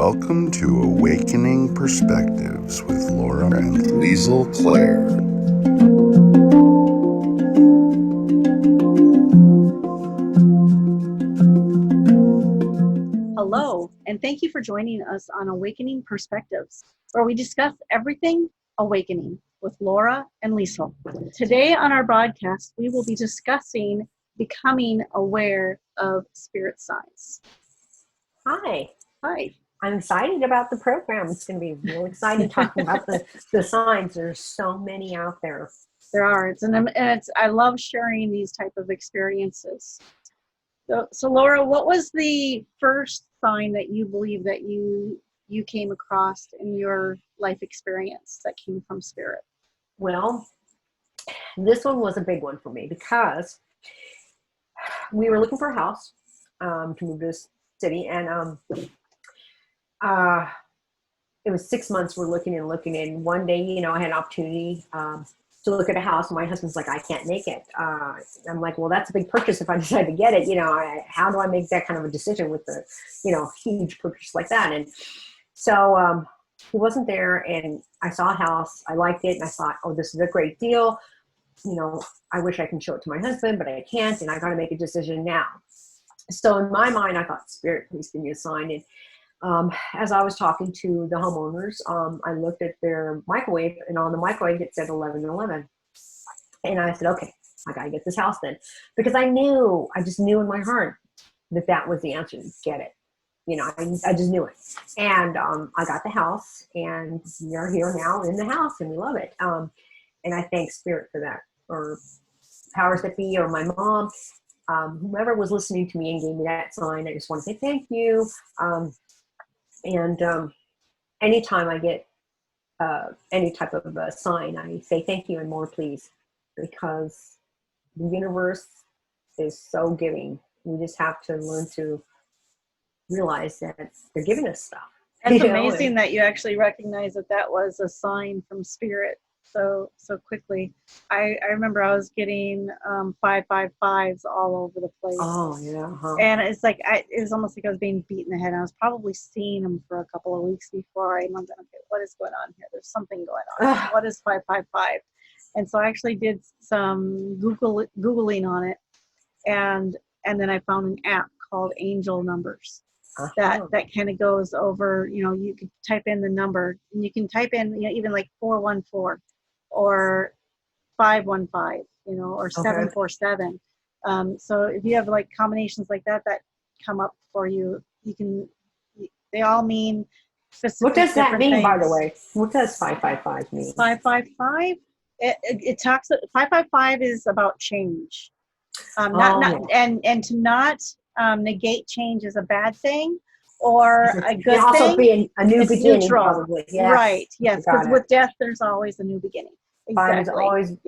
Welcome to Awakening Perspectives with Laura and Lisle Claire. Hello, and thank you for joining us on Awakening Perspectives, where we discuss everything awakening with Laura and Lisle. Today on our broadcast, we will be discussing becoming aware of spirit signs. Hi. Hi. I'm excited about the program. It's going to be real exciting talking about the signs. There's so many out there. There are. I love sharing these type of experiences. So Laura, what was the first sign that you believe that you came across in your life experience that came from spirit? Well, this one was a big one for me because we were looking for a house to move to this city, and it was 6 months we're looking, and one day, I had an opportunity to look at a house, and my husband's like, I can't make it. I'm like, well, that's a big purchase if I decide to get it. How do I make that kind of a decision with the, huge purchase like that? And so he wasn't there, and I saw a house. I liked it, and I thought, oh, this is a great deal. I wish I can show it to my husband, but I can't, and I got to make a decision now. So in my mind, I thought, Spirit, please give me a sign. And as I was talking to the homeowners, I looked at their microwave, and on the microwave it said 11:11. And I said, okay, I got to get this house then. Because I just knew in my heart that was the answer. Get it. I just knew it. And I got the house, and we're here now in the house, and we love it. And I thank Spirit for that, or powers that be, or my mom, whoever was listening to me and gave me that sign. I just want to say thank you. And anytime I get any type of a sign, I say thank you and more please, because the universe is so giving. We just have to learn to realize that they're giving us stuff. It's amazing that you actually recognize that was a sign from spirit so quickly. I remember I was getting 555s all over the place. Oh yeah. Huh. And it's like it was almost like I was being beaten in the head. I was probably seeing them for a couple of weeks before I went, okay, what is going on here? There's something going on. What is 555? And so I actually did some Googling on it, and then I found an app called Angel Numbers. That kind of goes over, you can type in the number, and you can type in, even like 414 or 515, or 747. So if you have like combinations like that come up for you, they all mean specific. What does that mean, things. by the way? What does 555 mean? 555, it talks, 555 is about change. And to not negate change is a bad thing or a good thing. It also be a new beginning, neutral. Probably. Yes. Right, yes, because with death, there's always a new beginning. Exactly. 5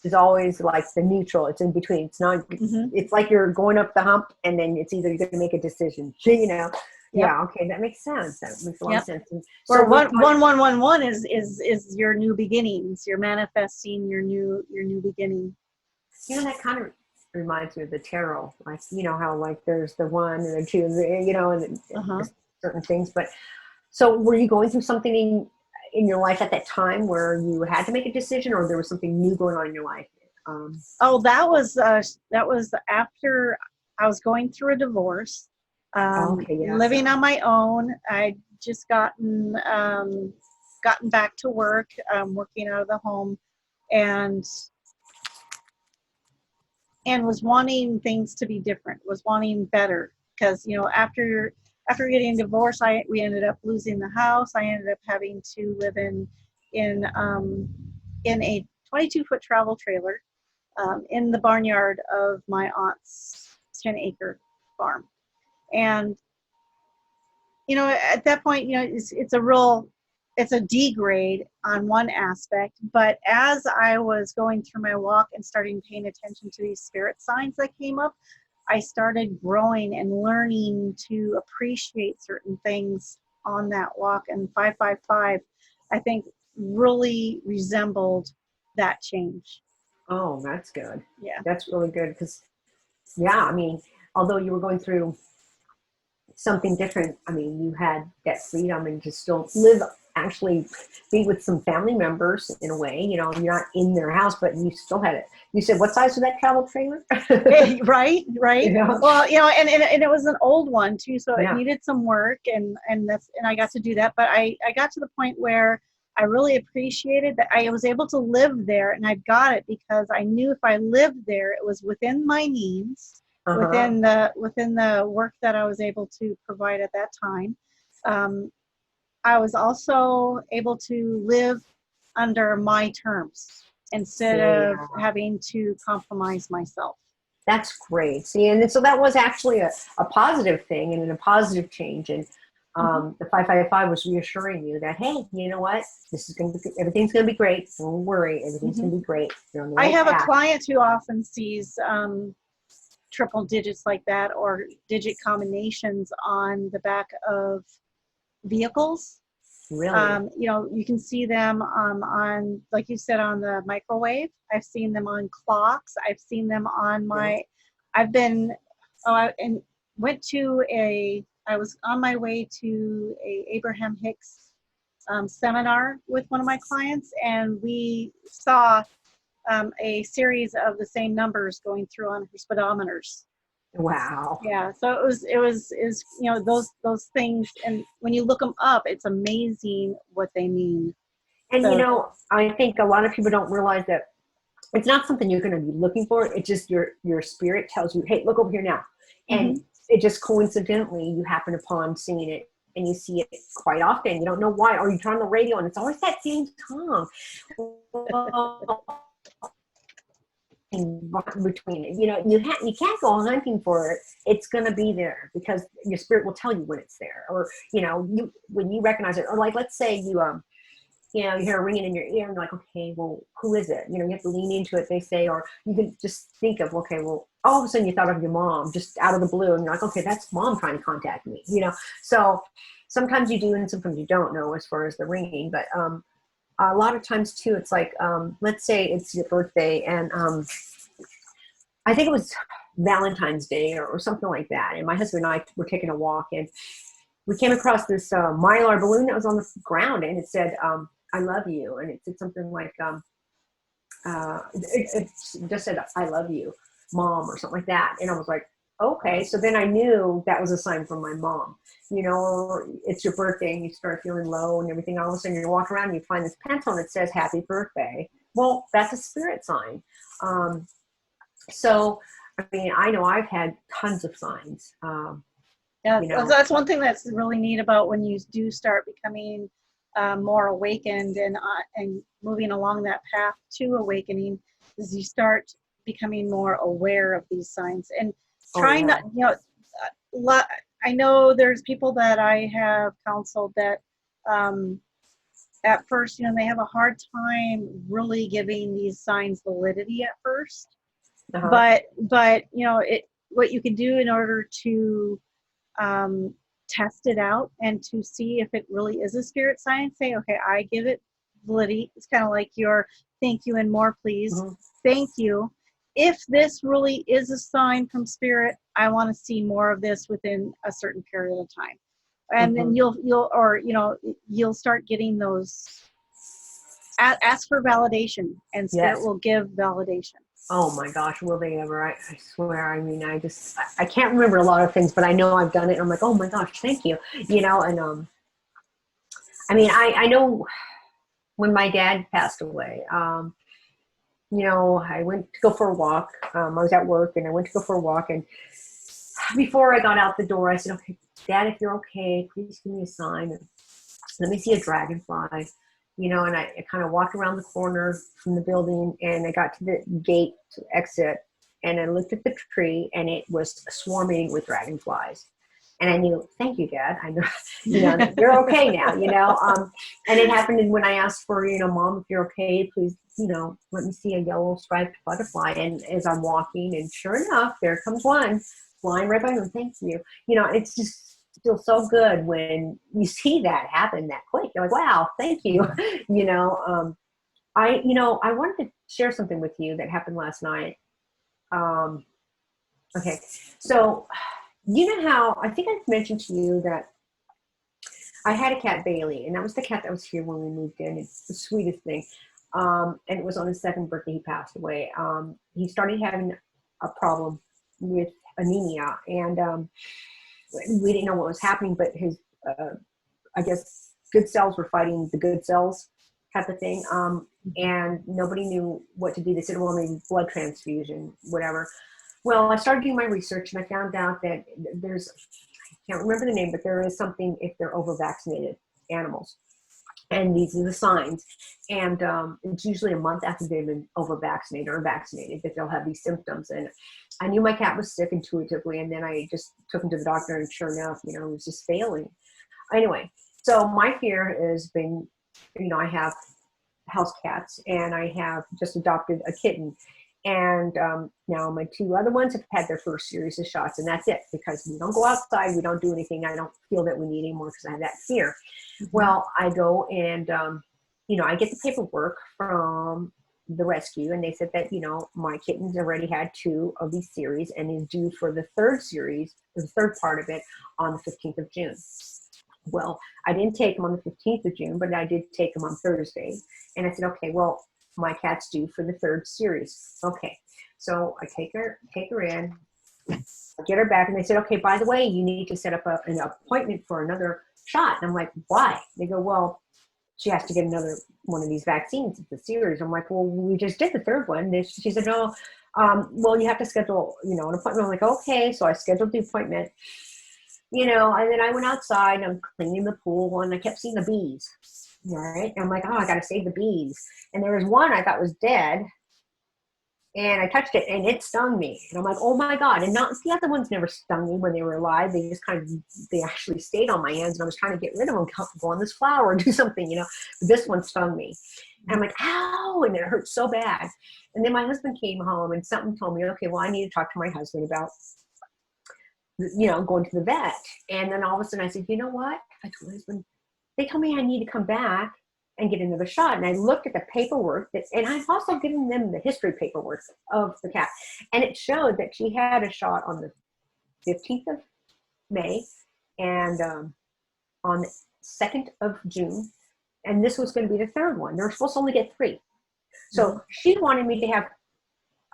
is always like the neutral. It's in between. It's not. Mm-hmm. It's like you're going up the hump, and then it's either you're going to make a decision. Yep. Yeah. Okay, that makes sense. That makes a lot of sense. Or 1111 is your new beginnings. You're manifesting your new beginning. That kind of reminds me of the tarot. Like how like there's the 1 and the 2, and certain things. But so were you going through something in your life at that time where you had to make a decision, or there was something new going on in your life? That was after I was going through a divorce, living on my own. I'd just gotten back to work, working out of the home, and was wanting things to be different, was wanting better, because after getting divorced, we ended up losing the house. I ended up having to live in a 22-foot travel trailer in the barnyard of my aunt's 10-acre farm. And at that point, it's a degrade on one aspect. But as I was going through my walk and starting paying attention to these spirit signs that came up, I started growing and learning to appreciate certain things on that walk. And 555, I think, really resembled that change. Oh, that's good. Yeah. That's really good because, although you were going through something different. I mean, you had that freedom and to still live, actually be with some family members in a way, you know, you're not in their house, but you still had it. You said, what size was that travel trailer? Right. Yeah. Well, you know, and it was an old one too, so it Yeah. needed some work, and I got to do that. But I got to the point where I really appreciated that I was able to live there, and I got it because I knew if I lived there, it was within my means, within the work that I was able to provide at that time. I was also able to live under my terms instead of Yeah. having to compromise myself. That's great. See, and so that was actually a positive thing and a positive change. And the 555 was reassuring you that, hey, you know what? This is going to be, everything's going to be great. Don't worry. Everything's going to be great. You're on the I right have path. a client who often sees triple digits like that, or digit combinations on the back of vehicles. Really? You know, you can see them on, like you said, on the microwave. I've seen them on clocks. I've seen them on my, I've been, and went to I was on my way to a Abraham Hicks seminar with one of my clients, and we saw a series of the same numbers going through on her speedometers. Wow. Yeah, so it was you know, those things, and when you look them up, it's amazing what they mean. And So, you know, I think a lot of people don't realize that it's not something you're going to be looking for. It's just your spirit tells you, hey, look over here now. And it just coincidentally, you happen upon seeing it, and you see it quite often. You don't know why, or you turn on the radio and it's always that same song. Between it, you know, you can't go hunting for it. It's going to be there because your spirit will tell you when it's there, or you know, when you recognize it. Or like, let's say you know, you hear a ringing in your ear and you're like, okay, well, who is it? You know, you have to lean into it, they say, or you can just think of, okay, well, all of a sudden you thought of your mom just out of the blue, and you're like, okay, that's mom trying to contact me, you know. So sometimes you do and sometimes you don't know as far as the ringing. But a lot of times too, it's like, let's say it's your birthday, and I think it was Valentine's Day or something like that, and my husband and I were taking a walk, and we came across this Mylar balloon that was on the ground, and it said, I love you. And it said something like, it just said, I love you, Mom, or something like that. And I was like, okay. So then I knew that was a sign from my mom. You know, it's your birthday and you start feeling low and everything. All of a sudden you walk around and you find this pencil that says happy birthday. Well, that's a spirit sign. So, I mean, I know I've had tons of signs. yeah, You know, that's one thing that's really neat about when you do start becoming more awakened and moving along that path to awakening, is you start becoming more aware of these signs and trying not, you know, I know there's people that I have counseled that at first, you know, they have a hard time really giving these signs validity at first. But you know, what you can do in order to test it out and to see if it really is a spirit sign, say, okay, I give it validity. It's kind of like your thank you and more please. Thank you. If this really is a sign from spirit, I want to see more of this within a certain period of time. And then you'll start getting those, ask for validation, and spirit will give validation. Oh my gosh, will they ever? I swear. I mean, I can't remember a lot of things, but I know I've done it. And I'm like, oh my gosh, thank you. You know, and I mean, I know when my dad passed away, you know, I went to go for a walk. I was at work and I went to go for a walk. And before I got out the door, I said, okay, Dad, if you're okay, please give me a sign. And let me see a dragonfly. You know, and I kind of walked around the corner from the building, and I got to the gate to exit, and I looked at the tree, and it was swarming with dragonflies. And I knew, thank you, Dad. I know, you know, you're okay now, you know. And it happened when I asked for, you know, Mom, if you're okay, please, you know, let me see a yellow striped butterfly. And as I'm walking, and sure enough, there comes one flying right by me. Thank you. You know, it's just feels so good when you see that happen that quick. You're like, wow, thank you. You know, I wanted to share something with you that happened last night. Okay, so You know how, I think I've mentioned to you that I had a cat, Bailey, and that was the cat that was here when we moved in. It's the sweetest thing. And it was on his second birthday he passed away. He started having a problem with anemia, and we didn't know what was happening, but his, I guess, good cells were fighting the good cells type of thing. And nobody knew what to do. They said, well, maybe blood transfusion, whatever. Well, I started doing my research, and I found out that there's, I can't remember the name, but there is something if they're over-vaccinated animals. And these are the signs. And it's usually a month after they've been over-vaccinated or vaccinated that they'll have these symptoms. And I knew my cat was sick intuitively, and then I just took him to the doctor, and sure enough, you know, it was just failing. Anyway, so my fear has been, you know, I have house cats, and I have just adopted a kitten. And now my two other ones have had their first series of shots, and that's it, because we don't go outside, we don't do anything. I don't feel that we need anymore because I have that fear. Well, I go and, you know, I get the paperwork from the rescue, and they said that, you know, my kitten's already had 2 of these series and is due for the 3rd series, the 3rd part of it, on the 15th of June. Well, I didn't take him on the 15th of June, but I did take him on Thursday. And I said, okay, well, my cat's due for the 3rd series. Okay. So I take her in, get her back, and they said, okay, by the way, you need to set up an appointment for another shot. And I'm like, why? They go, well, she has to get another one of these vaccines. It's a series. I'm like, well, we just did the 3rd one. She said, no, well, you have to schedule, you know, an appointment. I'm like, okay. So I scheduled the appointment, you know, and then I went outside and I'm cleaning the pool, and I kept seeing the bees. All right. And I'm like, oh, I got to save the bees. And there was one I thought was dead, and I touched it and it stung me. And I'm like, oh my God. And not the other ones never stung me when they were alive. They just they actually stayed on my hands, and I was trying to get rid of them, go on this flower or do something, you know, but this one stung me. And I'm like, ow, and it hurt so bad. And then my husband came home, and something told me, okay, well, I need to talk to my husband about, you know, going to the vet. And then all of a sudden I said, you know what? I told my husband, they told me I need to come back and get another shot. And I looked at the paperwork, and I've also given them the history paperwork of the cat. And it showed that she had a shot on the 15th of May and on the 2nd of June. And this was going to be the 3rd one. They're supposed to only get 3. So she wanted me to have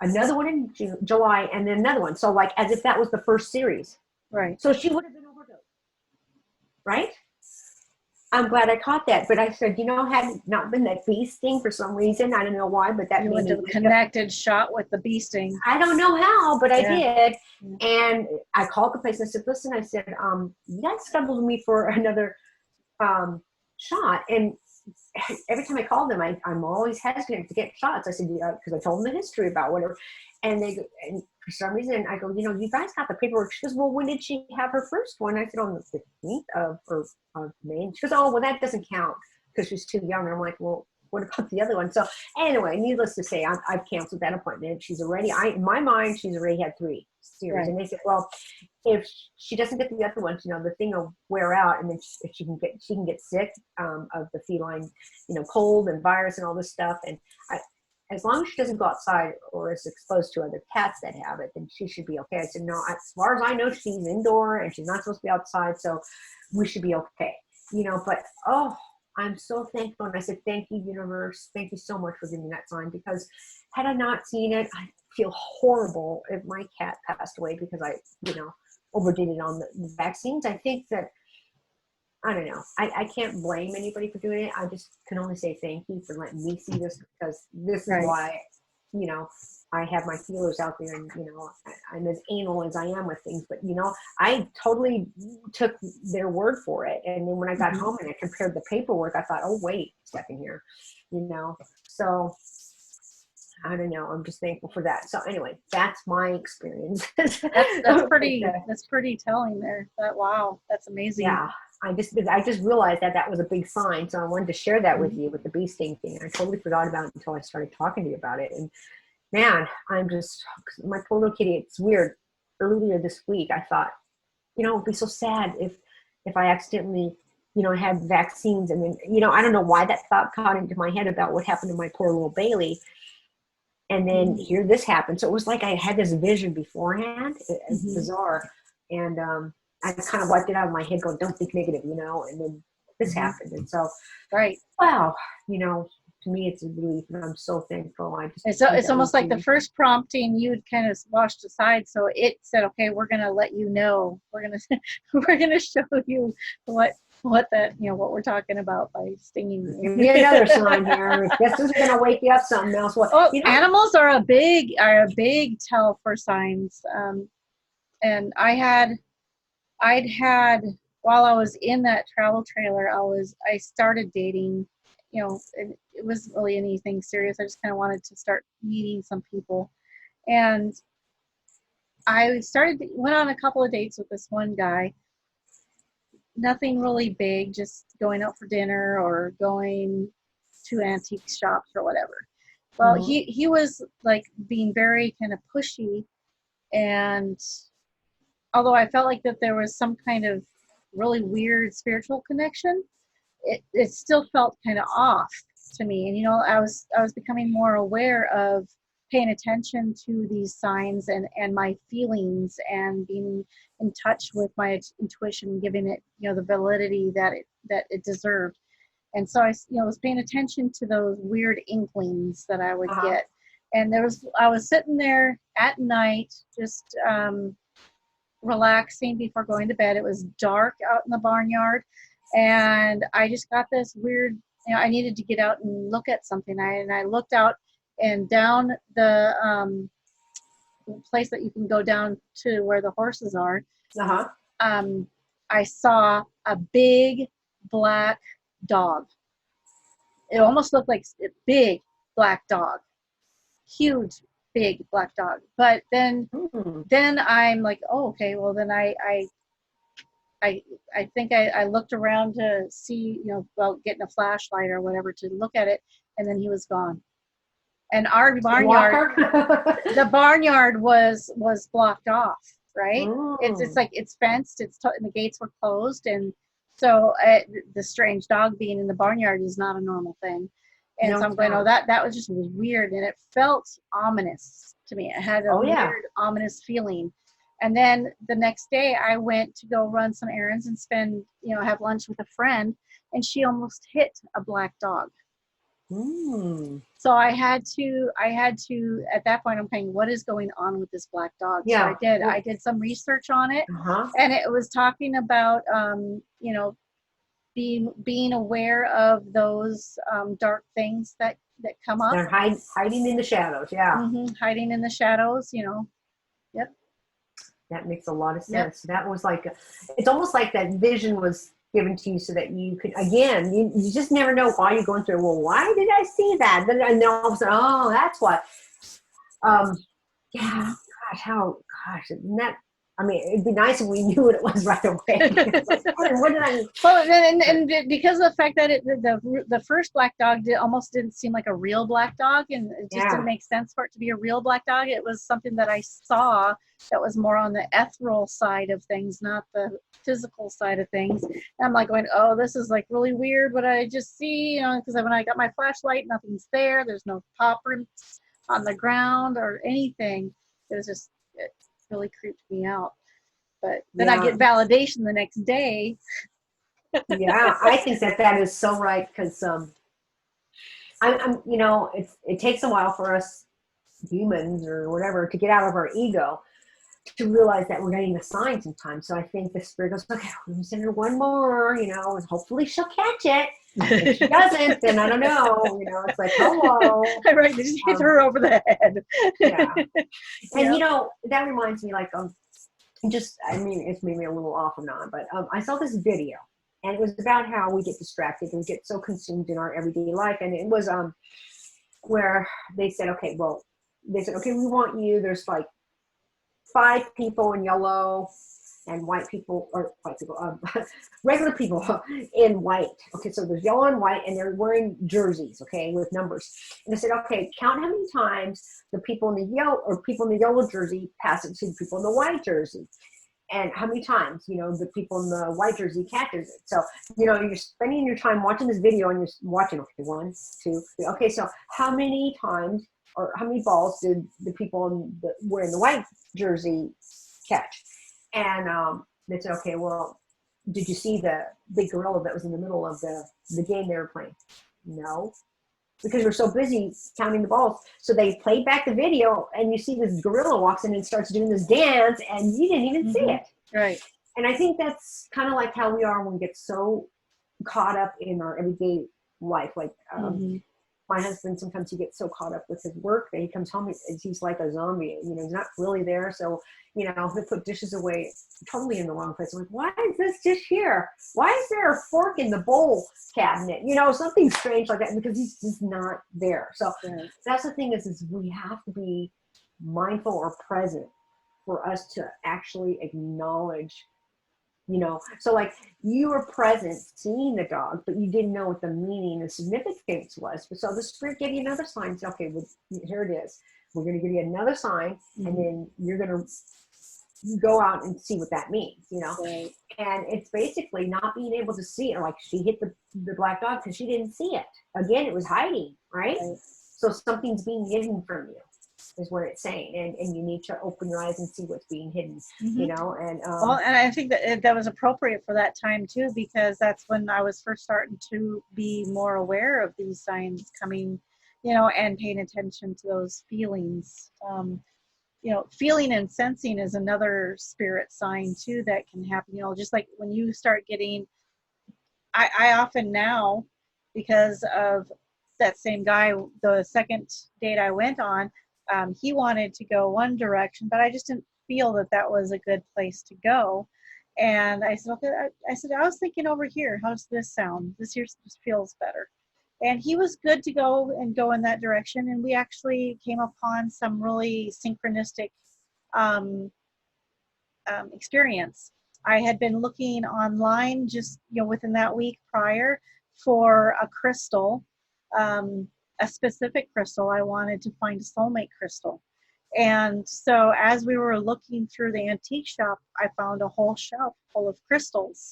another one in July, and then another one. So like as if that was the 1st series. Right. So she would have been overdosed. Right? I'm glad I caught that. But I said, you know, had it not been that bee sting for some reason, I don't know why, but that You went to the connected shot with the bee sting. I don't know how, but I did. And I called the place and I said, listen, I said, you guys scheduled me for another shot. And every time I called them, I'm always hesitant to get shots. I said, yeah, because I told them the history about whatever. And they go, and for some reason I go, you know, you guys got the paperwork. She goes, well, when did she have her first one? I said, on the 15th of May. And she goes, oh, well, that doesn't count because she's too young. And I'm like, well, what about the other one? So anyway, needless to say, I've canceled that appointment. She's already, in my mind, she's already had 3 series. Right. And they said, well, if she doesn't get the other ones, you know, the thing will wear out, and then she can get sick of the feline, you know, cold and virus and all this stuff. And as long as she doesn't go outside or is exposed to other cats that have it, then she should be okay. I said, no, as far as I know, she's indoor and she's not supposed to be outside, so we should be okay. You know, but oh, I'm so thankful. And I said, thank you, universe. Thank you so much for giving me that sign, because had I not seen it, I feel horrible if my cat passed away because I, you know, overdid it on the vaccines. I think that, I don't know. I can't blame anybody for doing it. I just can only say thank you for letting me see this, because this is why, you know, I have my feelers out there, and, you know, I'm as anal as I am with things, but, you know, I totally took their word for it. And then when I got home and I compared the paperwork, I thought, oh, wait a second here, you know? So I don't know. I'm just thankful for that. So anyway, that's my experience. that's pretty telling there. Wow. That's amazing. Yeah. I just realized that was a big sign. So I wanted to share that with you, with the bee sting thing. I totally forgot about it until I started talking to you about it. And man, I'm just, my poor little kitty, it's weird. Earlier this week, I thought, you know, it'd be so sad if I accidentally, you know, had vaccines. And then, you know, I don't know why that thought got into my head about what happened to my poor little Bailey. And then here this happened. So it was like I had this vision beforehand. It's bizarre. And I kind of wiped it out of my head going, don't think negative, you know, and then this happened. And so, Right. wow, you know, to me, it's a relief, and I'm so thankful. I just It's almost like the first prompting you'd kind of washed aside. So it said, okay, we're going to let you know. We're going to, we're going to show you what that, you know, what we're talking about by stinging you. Give me another sign here. This is going to wake you up something else. What? Oh, You know, animals are a big tell for signs. And I'd had, while I was in that travel trailer, I started dating, you know, and it wasn't really anything serious. I just kind of wanted to start meeting some people. And I went on a couple of dates with this one guy. Nothing really big, just going out for dinner or going to antique shops or whatever. Well, he was like being very kind of pushy, and although I felt like that there was some kind of really weird spiritual connection, it still felt kind of off to me. And you know, I was becoming more aware of paying attention to these signs and my feelings, and being in touch with my intuition, giving it, you know, the validity that it deserved. And so I, you know, was paying attention to those weird inklings that I would get. And I was sitting there at night, just relaxing before going to bed. It was dark out in the barnyard, and I just got this weird, you know, I needed to get out and look at something. I looked out, and down the place that you can go down to where the horses are. I saw a big black dog. It almost looked like a big black dog, huge big black dog. But then I'm like, oh, okay, well then I think I looked around to see, you know, about getting a flashlight or whatever to look at it, and then he was gone. And our barnyard, the barnyard was blocked off, right? It's like it's fenced, and the gates were closed, and so the strange dog being in the barnyard is not a normal thing. And so I'm going, oh, that was weird, and it felt ominous to me. It had a weird, ominous feeling. And then the next day, I went to go run some errands and spend, you know, have lunch with a friend, and she almost hit a black dog. So I had to, at that point, I'm thinking, what is going on with this black dog? So I did some research on it, and it was talking about, you know, being aware of those dark things that come up. They're hiding in the shadows. Hiding in the shadows, you know. Yep. That makes a lot of sense. That was like, it's almost like that vision was given to you so that you could, again, you just never know why you're going through, well, why did I see that? Then all of a sudden, oh, that's what. Isn't that, I mean, it'd be nice if we knew what it was right away. Like, what did I? Well, and because of the fact that the first black dog almost didn't seem like a real black dog, and it just didn't make sense for it to be a real black dog. It was something that I saw that was more on the ethereal side of things, not the physical side of things. And I'm like going, oh, this is like really weird. What I just see, you know, because when I got my flashlight, nothing's there. There's no paw prints on the ground or anything. It really creeped me out. But then I get validation the next day. I think that is so right, because I'm you know, it takes a while for us humans or whatever to get out of our ego to realize that we're getting a sign sometimes. So I think the spirit goes, okay, we're going to send her one more, you know, and hopefully she'll catch it. If she doesn't, then I don't know. You know, it's like, hello. Right, they just hit her over the head. And you know, that reminds me, like, I mean, it's made me a little off and on, but I saw this video, and it was about how we get distracted and get so consumed in our everyday life. And it was where they said, okay, we want you. There's like 5 people in yellow and regular people in white. Okay, so there's yellow and white, and they're wearing jerseys, okay, with numbers. And they said, okay, count how many times the people in the yellow jersey pass it to the people in the white jersey, and how many times, you know, the people in the white jersey catches it. So, you know, you're spending your time watching this video, and you're watching, okay, 1, 2, 3. Okay, so how many times or how many balls did the people wearing the white jersey catch? And they said, okay, well, did you see the big gorilla that was in the middle of the game they were playing? No, because we're so busy counting the balls. So they played back the video, and you see this gorilla walks in and starts doing this dance, and you didn't even see it. Right. And I think that's kind of like how we are when we get so caught up in our everyday life. Like my husband, sometimes he gets so caught up with his work that he comes home, he's like a zombie. You know, he's not really there. So, you know, he'll put dishes away totally in the wrong place. I'm like, why is this dish here? Why is there a fork in the bowl cabinet? You know, something strange like that, because he's just not there. So that's the thing is we have to be mindful or present for us to actually acknowledge, you know. So like you were present seeing the dog, but you didn't know what the meaning and significance was. So the spirit gave you another sign. Said, okay, well, here it is. We're going to give you another sign, and then you're going to go out and see what that means, you know. Right. And it's basically not being able to see it. Like she hit the black dog because she didn't see it. Again, it was hiding, right? So something's being hidden from you, is what it's saying, and you need to open your eyes and see what's being hidden, you know. And well, and I think that was appropriate for that time too, because that's when I was first starting to be more aware of these signs coming, you know, and paying attention to those feelings. You know, feeling and sensing is another spirit sign too that can happen. You know, just like when you start getting, I often now, because of that same guy, the second date I went on, he wanted to go one direction, but I just didn't feel that was a good place to go. And I said, okay, I was thinking over here, how's this sound? This here just feels better. And he was good to go in that direction. And we actually came upon some really synchronistic experience. I had been looking online just, you know, within that week prior for a crystal, a specific crystal. I wanted to find a soulmate crystal. And so as we were looking through the antique shop, I found a whole shelf full of crystals.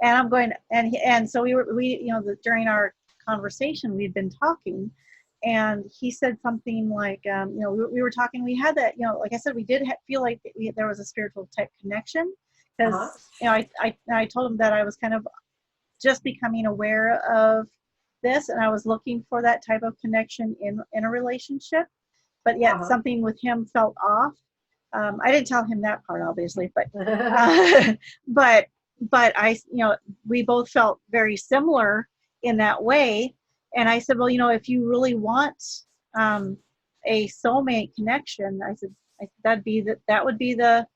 And I'm going, and so we you know, during our conversation, we'd been talking, and he said something like, you know, we were talking, we had that, you know, like I said, we did feel like there was a spiritual type connection, because, you know, I told him that I was kind of just becoming aware of this, and I was looking for that type of connection in a relationship, but yet something with him felt off. I didn't tell him that part, obviously, but but I, you know, we both felt very similar in that way. And I said, well, you know, if you really want a soulmate connection, I said that would be the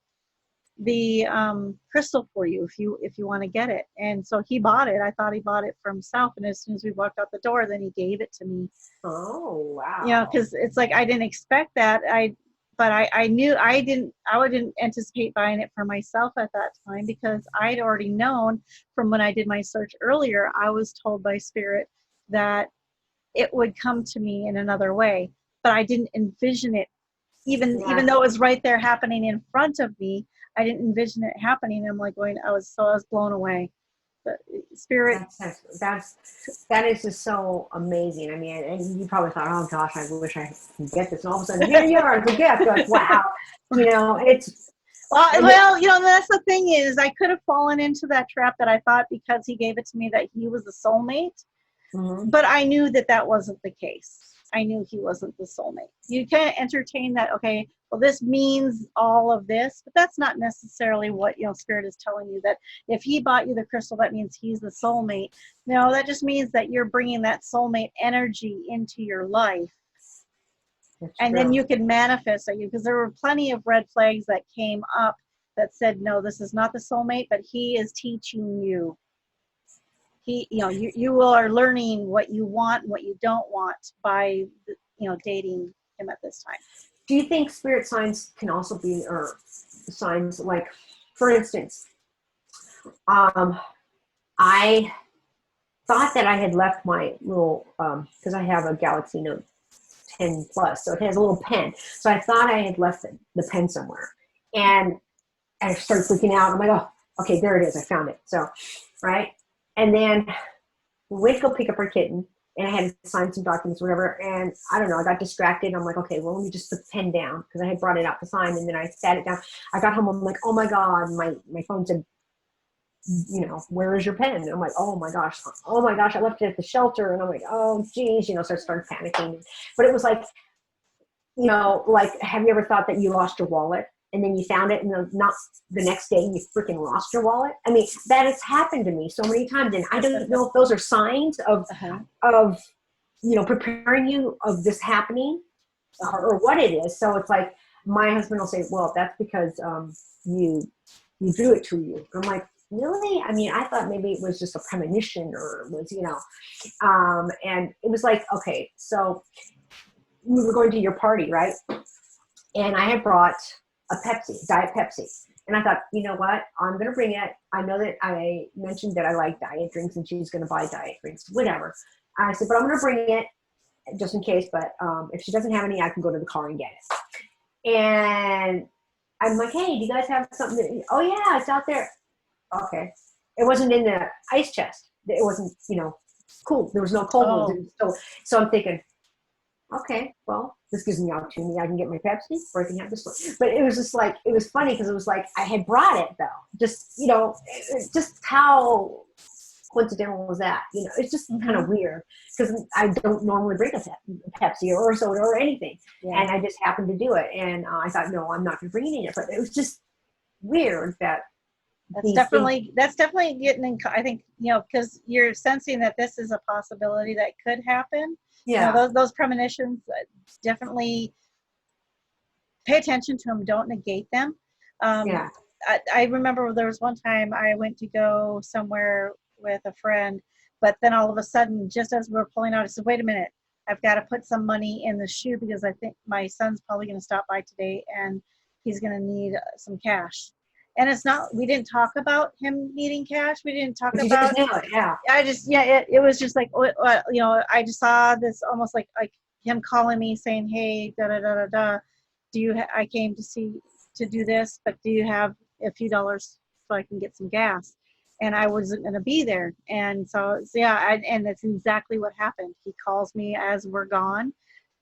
crystal for you if you want to get it. And so he bought it. I thought he bought it for himself, and as soon as we walked out the door, then he gave it to me. Oh, wow. You know, because it's like I didn't expect that. But I knew I didn't anticipate buying it for myself at that time, because I'd already known from when I did my search earlier. I was told by Spirit that it would come to me in another way, but I didn't envision it, even though it was right there happening in front of me. I didn't envision it happening. I'm like I was blown away. The Spirit. That is just so amazing. I mean, and you probably thought, oh gosh, I wish I could get this. And all of a sudden, here you are, the gift. Like, wow, you know, it's. Well, you know, that's the thing is, I could have fallen into that trap that I thought because he gave it to me that he was the soulmate, but I knew that wasn't the case. I knew he wasn't the soulmate. You can't entertain that, okay, well, this means all of this, but that's not necessarily what, you know, Spirit is telling you, that if he bought you the crystal, that means he's the soulmate. No, that just means that you're bringing that soulmate energy into your life. And then you can manifest it, because there were plenty of red flags that came up that said, no, this is not the soulmate, but he is teaching you. You know, you are learning what you want and what you don't want by, you know, dating him at this time. Do you think spirit signs can also be, or signs like, for instance, I thought that I had left my little, because I have a Galaxy Note 10 Plus, so it has a little pen. So I thought I had left the pen somewhere, and I started freaking out. I'm like, oh, okay, there it is. I found it. So, right. And then we went to go pick up our kitten, and I had to sign some documents, whatever. And I don't know, I got distracted. I'm like, okay, well, let me just put the pen down because I had brought it out to sign. And then I sat it down. I got home. I'm like, oh my God, my phone said, you know, where is your pen? And I'm like, oh my gosh, I left it at the shelter. And I'm like, oh geez, you know, so I started panicking. But it was like, you know, like, have you ever thought that you lost your wallet and then you found it and then not the next day you freaking lost your wallet? I mean, that has happened to me so many times, and I don't know if those are signs of, you know, preparing you of this happening or what it is. So it's like, my husband will say, well, that's because you drew it to you. I'm like, really? I mean, I thought maybe it was just a premonition or it was, you know, and it was like, okay, so we were going to your party, right? And I had brought a Pepsi, Diet Pepsi. And I thought, you know what? I'm going to bring it. I know that I mentioned that I like diet drinks and she's going to buy diet drinks, whatever. I said, but I'm going to bring it just in case. But if she doesn't have any, I can go to the car and get it. And I'm like, hey, do you guys have something? Oh, yeah, it's out there. Okay. It wasn't in the ice chest. It wasn't, you know, cool. There was no cold ones. So I'm thinking, okay, well, this gives me the opportunity. I can get my Pepsi or I can have this one. But it was just like, it was funny because it was like I had brought it though. Just, you know, just how coincidental was that? You know, it's just kind of weird because I don't normally bring a Pepsi or a soda or anything. Yeah. And I just happened to do it. And I thought, no, I'm not going to bring it in. But it was just weird that. That's definitely getting in, I think, you know, because you're sensing that this is a possibility that could happen. Yeah. You know, those premonitions, definitely pay attention to them. Don't negate them. Yeah. I remember there was one time I went to go somewhere with a friend, but then all of a sudden, just as we were pulling out, I said, wait a minute, I've got to put some money in the shoe because I think my son's probably going to stop by today and he's going to need some cash. And it's not, we didn't talk about him needing cash. We didn't talk about it. Yeah. It was just like, you know, I just saw this almost like him calling me saying, hey, da-da-da-da-da, I came to do this, but do you have a few dollars so I can get some gas? And I wasn't going to be there. And so yeah, and that's exactly what happened. He calls me as we're gone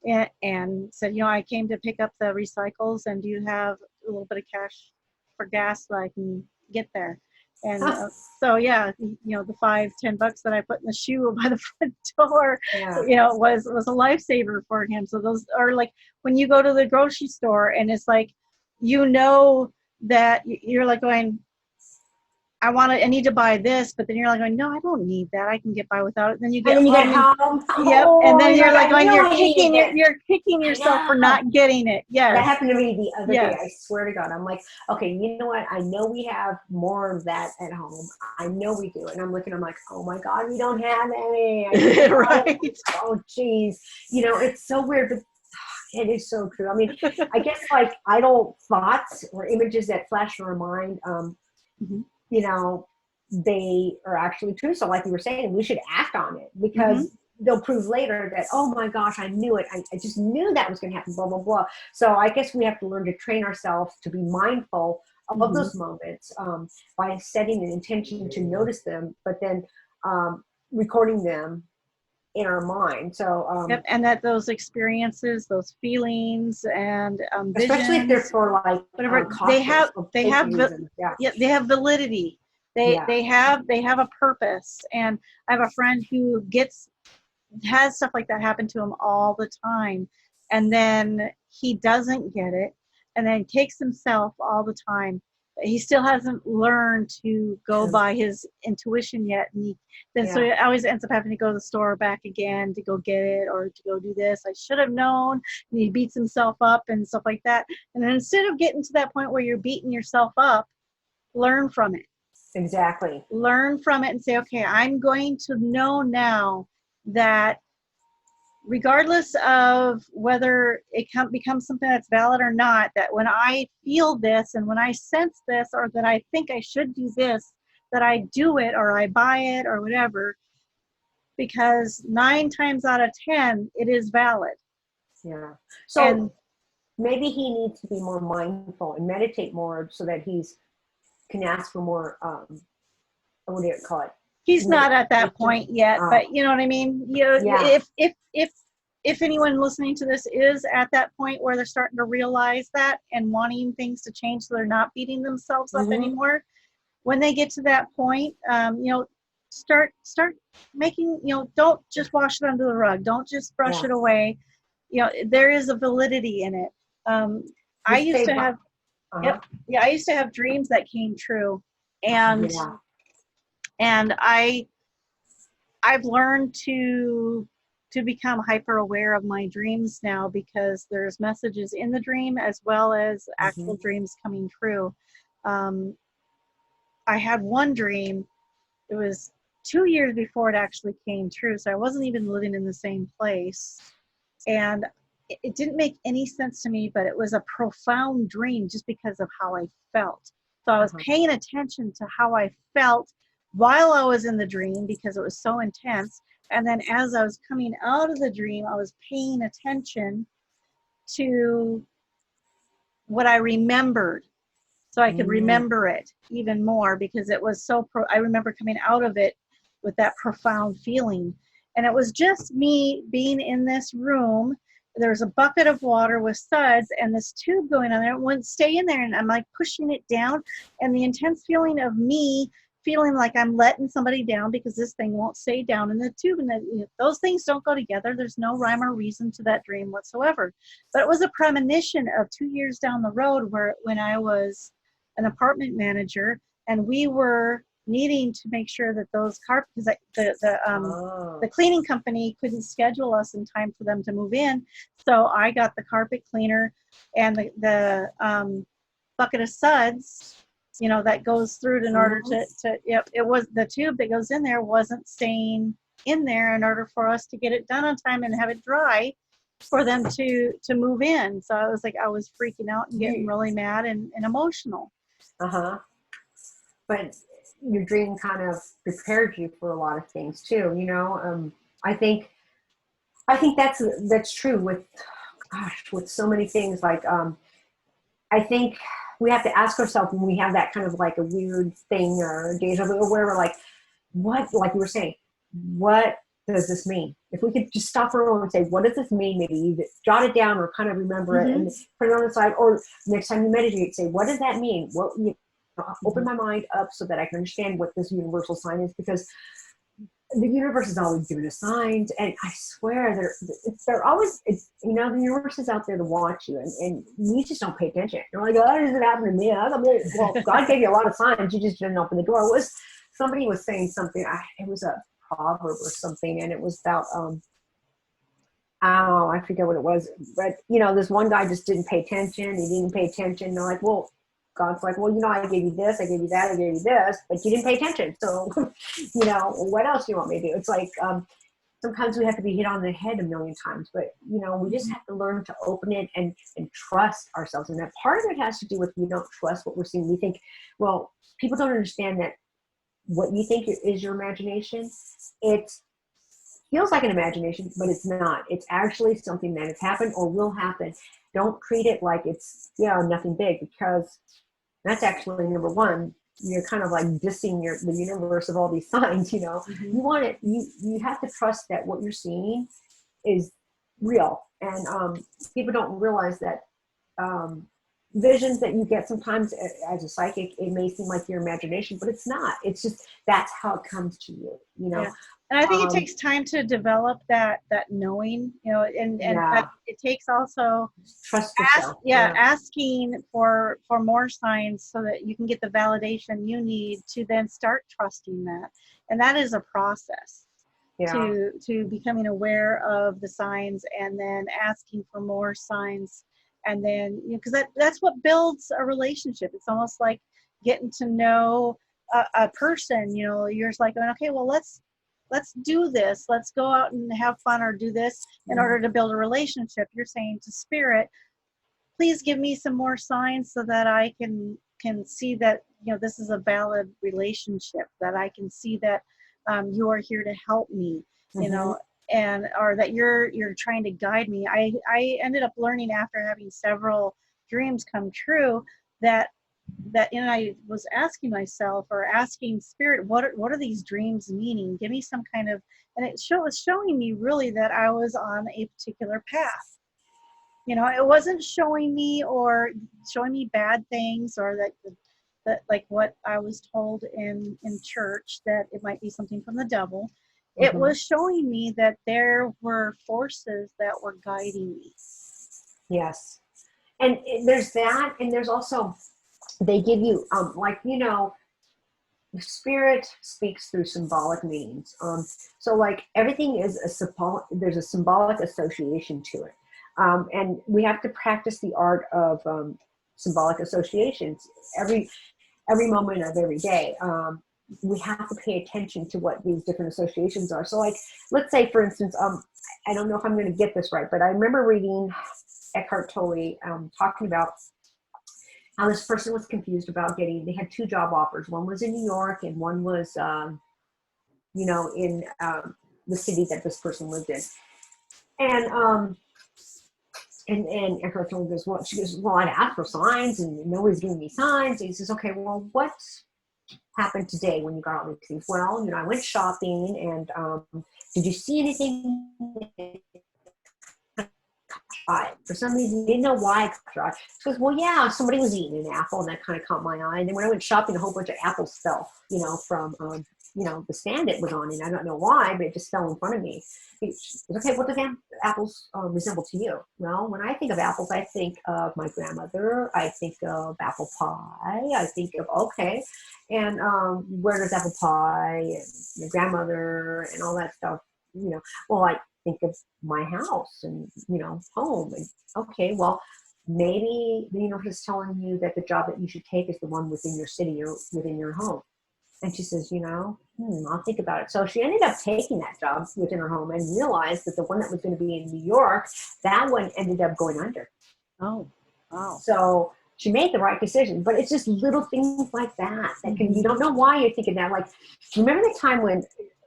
and said, you know, I came to pick up the recycles and do you have a little bit of cash for gas so I can get there? And so yeah, you know, the $5-10 that I put in the shoe by the front door, you know, was a lifesaver for him. So those are like when you go to the grocery store and it's like, you know, that you're like going, I need to buy this, but then you're like going, no, I don't need that. I can get by without it. Then you get home. Yep. And then you're like going, you're kicking yourself for not getting it. Yes. That happened to me the other day. I swear to God. I'm like, okay, you know what? I know we have more of that at home. I know we do. And I'm like, oh my God, we don't have any. Right. Oh, geez. You know, it's so weird, but it is so true. I mean, I guess like idle thoughts or images that flash in our mind, you know, they are actually true. So like you were saying, we should act on it because they'll prove later that, oh my gosh, I knew it. I just knew that was going to happen, blah, blah, blah. So I guess we have to learn to train ourselves to be mindful of those moments by setting an intention to notice them, but then recording them in our mind. So and that those experiences, those feelings and especially if they're for like whatever they have validity. They have a purpose. And I have a friend who has stuff like that happen to him all the time, and then he doesn't get it, and then takes himself all the time. He still hasn't learned to go by his intuition yet. And so it always ends up having to go to the store back again to go get it or to go do this. I should have known. And he beats himself up and stuff like that. And then instead of getting to that point where you're beating yourself up, learn from it. Exactly. Learn from it and say, okay, I'm going to know now that regardless of whether it becomes something that's valid or not, that when I feel this and when I sense this or that I think I should do this, that I do it or I buy it or whatever, because 9 times out of 10, it is valid. Yeah. So maybe he needs to be more mindful and meditate more so that can ask for more, what do you call it? he's not at that point yet, Oh. but you know what I mean? You know, Yeah. if anyone listening to this is at that point where they're starting to realize that and wanting things to change so they're not beating themselves up anymore, when they get to that point, you know, start making, you know, don't just wash it under the rug. Don't just brush it away. You know, there is a validity in it. I used to have, I used to have dreams that came true, and and I've learned to become hyper aware of my dreams now, because there's messages in the dream as well as actual dreams coming true. I had one dream. It was 2 years before it actually came true, so I wasn't even living in the same place, and it didn't make any sense to me, but it was a profound dream just because of how I felt. So I was paying attention to how I felt while I was in the dream because it was so intense. And then as I was coming out of the dream, I was paying attention to what I remembered, so I could remember it even more, because it was so I remember coming out of it with that profound feeling. And it was just me being in this room. There's a bucket of water with suds and this tube going on there. It wouldn't stay in there, and I'm like pushing it down, and the intense feeling of me feeling like I'm letting somebody down because this thing won't stay down in the tube. And those things don't go together. There's no rhyme or reason to that dream whatsoever. But it was a premonition of 2 years down the road, where when I was an apartment manager, and we were needing to make sure that those because the cleaning company couldn't schedule us in time for them to move in, so I got the carpet cleaner and the bucket of suds, you know, that goes through in order to it was the tube that goes in there wasn't staying in there in order for us to get it done on time and have it dry for them to move in. So I was like, I was freaking out and getting really mad and emotional. But your dream kind of prepared you for a lot of things too, you know. I think that's true with with so many things. Like I think we have to ask ourselves when we have that kind of like a weird thing or deja vu or whatever, like what, like you were saying, what does this mean? If we could just stop for a moment and say, what does this mean? Maybe you jot it down or kind of remember it and put it on the side, or next time you meditate, say, what does that mean? What, open my mind up so that I can understand what this universal sign is, because the universe is always giving us signs, and I swear they're always, you know, the universe is out there to watch you, and we just don't pay attention. You're like, oh, does it happen to me? Well, God gave you a lot of signs, you just didn't open the door. Somebody was saying something, it was a proverb or something, and it was about I forget what it was, but you know, this one guy just didn't pay attention. He didn't pay attention. And they're like, well, God's like, well, you know, I gave you this, I gave you that, I gave you this, but you didn't pay attention. So, you know, what else do you want me to do? It's like, sometimes we have to be hit on the head a million times, but you know, we just have to learn to open it and trust ourselves. And that part of it has to do with, we don't trust what we're seeing. We think, well, people don't understand that what you think is your imagination, it feels like an imagination, but it's not. It's actually something that has happened or will happen. Don't treat it like it's, nothing big, because that's actually number one. You're kind of like dissing the universe of all these signs, you know. You want it, you have to trust that what you're seeing is real. And people don't realize that visions that you get sometimes as a psychic, it may seem like your imagination, but it's not. It's just, that's how it comes to you, you know. Yeah. And I think it takes time to develop that knowing, but it takes also trust yourself. Asking for more signs so that you can get the validation you need to then start trusting that. And that is a process to becoming aware of the signs, and then asking for more signs. And then, because that's what builds a relationship. It's almost like getting to know a person. You're just like, okay, well, let's do this. Let's go out and have fun, or do this in order to build a relationship. You're saying to spirit, please give me some more signs so that I can see that, this is a valid relationship, that I can see that you are here to help me, and or that you're trying to guide me. I ended up learning, after having several dreams come true, that that, and I was asking myself or asking spirit, what are these dreams meaning? Give me some kind of, and was showing me really that I was on a particular path. It wasn't showing me bad things, or that like what I was told in church, that it might be something from the devil. It Mm-hmm. was showing me that there were forces that were guiding me. Yes. And there's that, and there's also, they give you, the spirit speaks through symbolic meanings. So like everything is there's a symbolic association to it. And we have to practice the art of symbolic associations every moment of every day. We have to pay attention to what these different associations are. So like, let's say for instance, I don't know if I'm going to get this right, but I remember reading Eckhart Tolle talking about how this person was confused about they had two job offers. One was in New York and one was, in the city that this person lived in. And Eckhart Tolle goes, she goes, well, I'd asked for signs and nobody's giving me signs. And he says, okay, well, what happened today when you got all these things? Well, I went shopping and did you see anything? For some reason, you didn't know why I caught your eye. She goes, well, yeah, somebody was eating an apple, and that kind of caught my eye. And then when I went shopping, a whole bunch of apples fell, from, the stand it was on, and I don't know why, but it just fell in front of me. She goes, okay, what do apples resemble to you? Well, when I think of apples, I think of my grandmother. I think of apple pie. I think of, okay, and where does apple pie and your grandmother and all that stuff, well, I think of my house and, home. And okay, well, maybe the universe is telling you that the job that you should take is the one within your city or within your home. And she says, I'll think about it. So she ended up taking that job within her home and realized that the one that was going to be in New York, that one ended up going under. Oh, wow. So she made the right decision, but it's just little things like that can, you don't know why you're thinking that. Like, remember the time when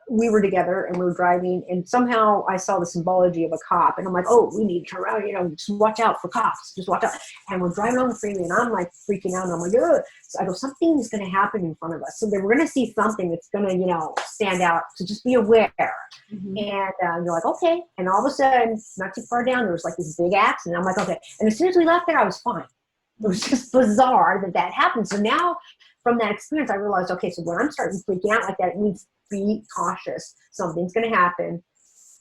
we were together and we were driving and somehow I saw the symbology of a cop and I'm like, oh, we need to turn around, just watch out for cops, just watch out. And we're driving on the freeway and I'm like freaking out and I'm like, ugh. So I go, something's going to happen in front of us. So we're going to see something that's going to, stand out. So just be aware. Mm-hmm. And you're like, okay. And all of a sudden, not too far down, there was like this big axe and I'm like, okay. And as soon as we left there, I was fine. It was just bizarre that happened. So now from that experience, I realized, okay, so when I'm starting freaking out like that, it means be cautious. Something's going to happen.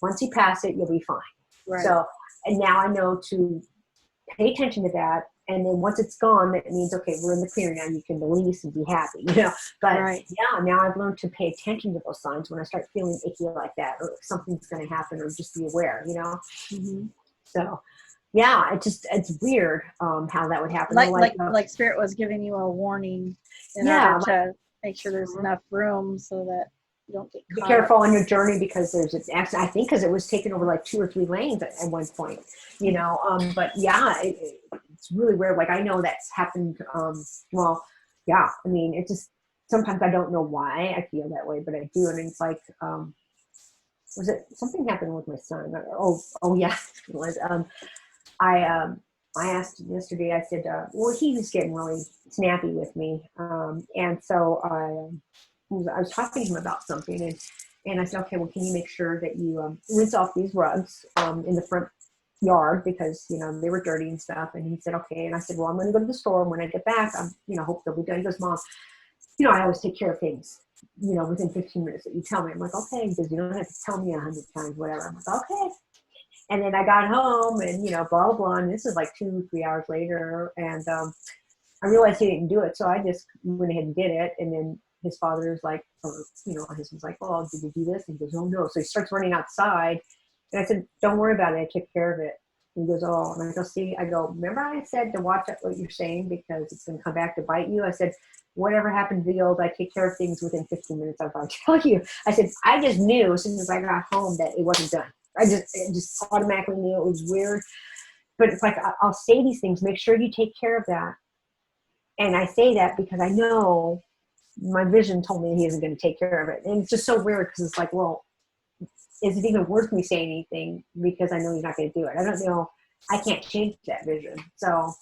Once you pass it, you'll be fine. Right. So, and now I know to pay attention to that. And then once it's gone, that means, okay, we're in the clear now. You can release and be happy, But right. yeah, now I've learned to pay attention to those signs when I start feeling icky like that, or something's going to happen, or just be aware, Mm-hmm. So yeah, it's weird how that would happen. Like spirit was giving you a warning in order to make sure there's enough room so that you don't get caught. Be careful on your journey because there's an accident. I think because it was taken over like 2 or 3 lanes at one point, But yeah, it's really weird. Like I know that's happened. Well, yeah. I mean, it just sometimes I don't know why I feel that way, but I do, and it's like, was it something happened with my son? Oh yeah, it was. I asked yesterday, I said, well, he was getting really snappy with me. And so I was talking to him about something and I said, okay, well, can you make sure that you rinse off these rugs in the front yard because, they were dirty and stuff. And he said, okay. And I said, well, I'm going to go to the store. And when I get back, hope they'll be done. He goes, Mom, I always take care of things, within 15 minutes that you tell me. I'm like, okay, because you don't have to tell me 100 times, whatever. I'm like, okay. And then I got home and, blah, blah, blah. And this is like 2-3 hours later. And I realized he didn't do it. So I just went ahead and did it. And then his father's like, his was like, oh, did you do this? And he goes, oh, no. So he starts running outside. And I said, don't worry about it. I took care of it. And he goes, oh. And I go, see, remember I said to watch out what you're saying because it's going to come back to bite you? I said, whatever happened to the old, I take care of things within 15 minutes. I'll tell you. I said, I just knew as soon as I got home that it wasn't done. I just automatically knew it was weird. But it's like, I'll say these things, make sure you take care of that. And I say that because I know my vision told me he isn't going to take care of it. And it's just so weird because it's like, well, is it even worth me saying anything because I know he's not going to do it? I don't know. I can't change that vision. So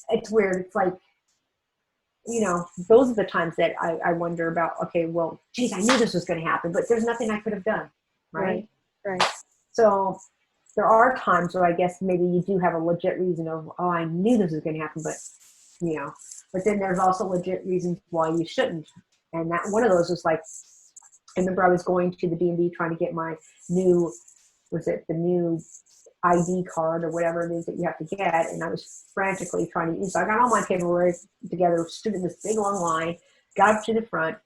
it's weird. It's like, those are the times that I wonder about, okay, well, geez, I knew this was going to happen, but there's nothing I could have done. Right. So there are times where I guess maybe you do have a legit reason of, oh, I knew this was going to happen, but but then there's also legit reasons why you shouldn't. And that one of those was like, I remember I was going to the B&B trying to get my new, the new ID card or whatever it is that you have to get, and I was frantically trying to use. So I got all my paperwork together, stood in this big long line, got up to the front,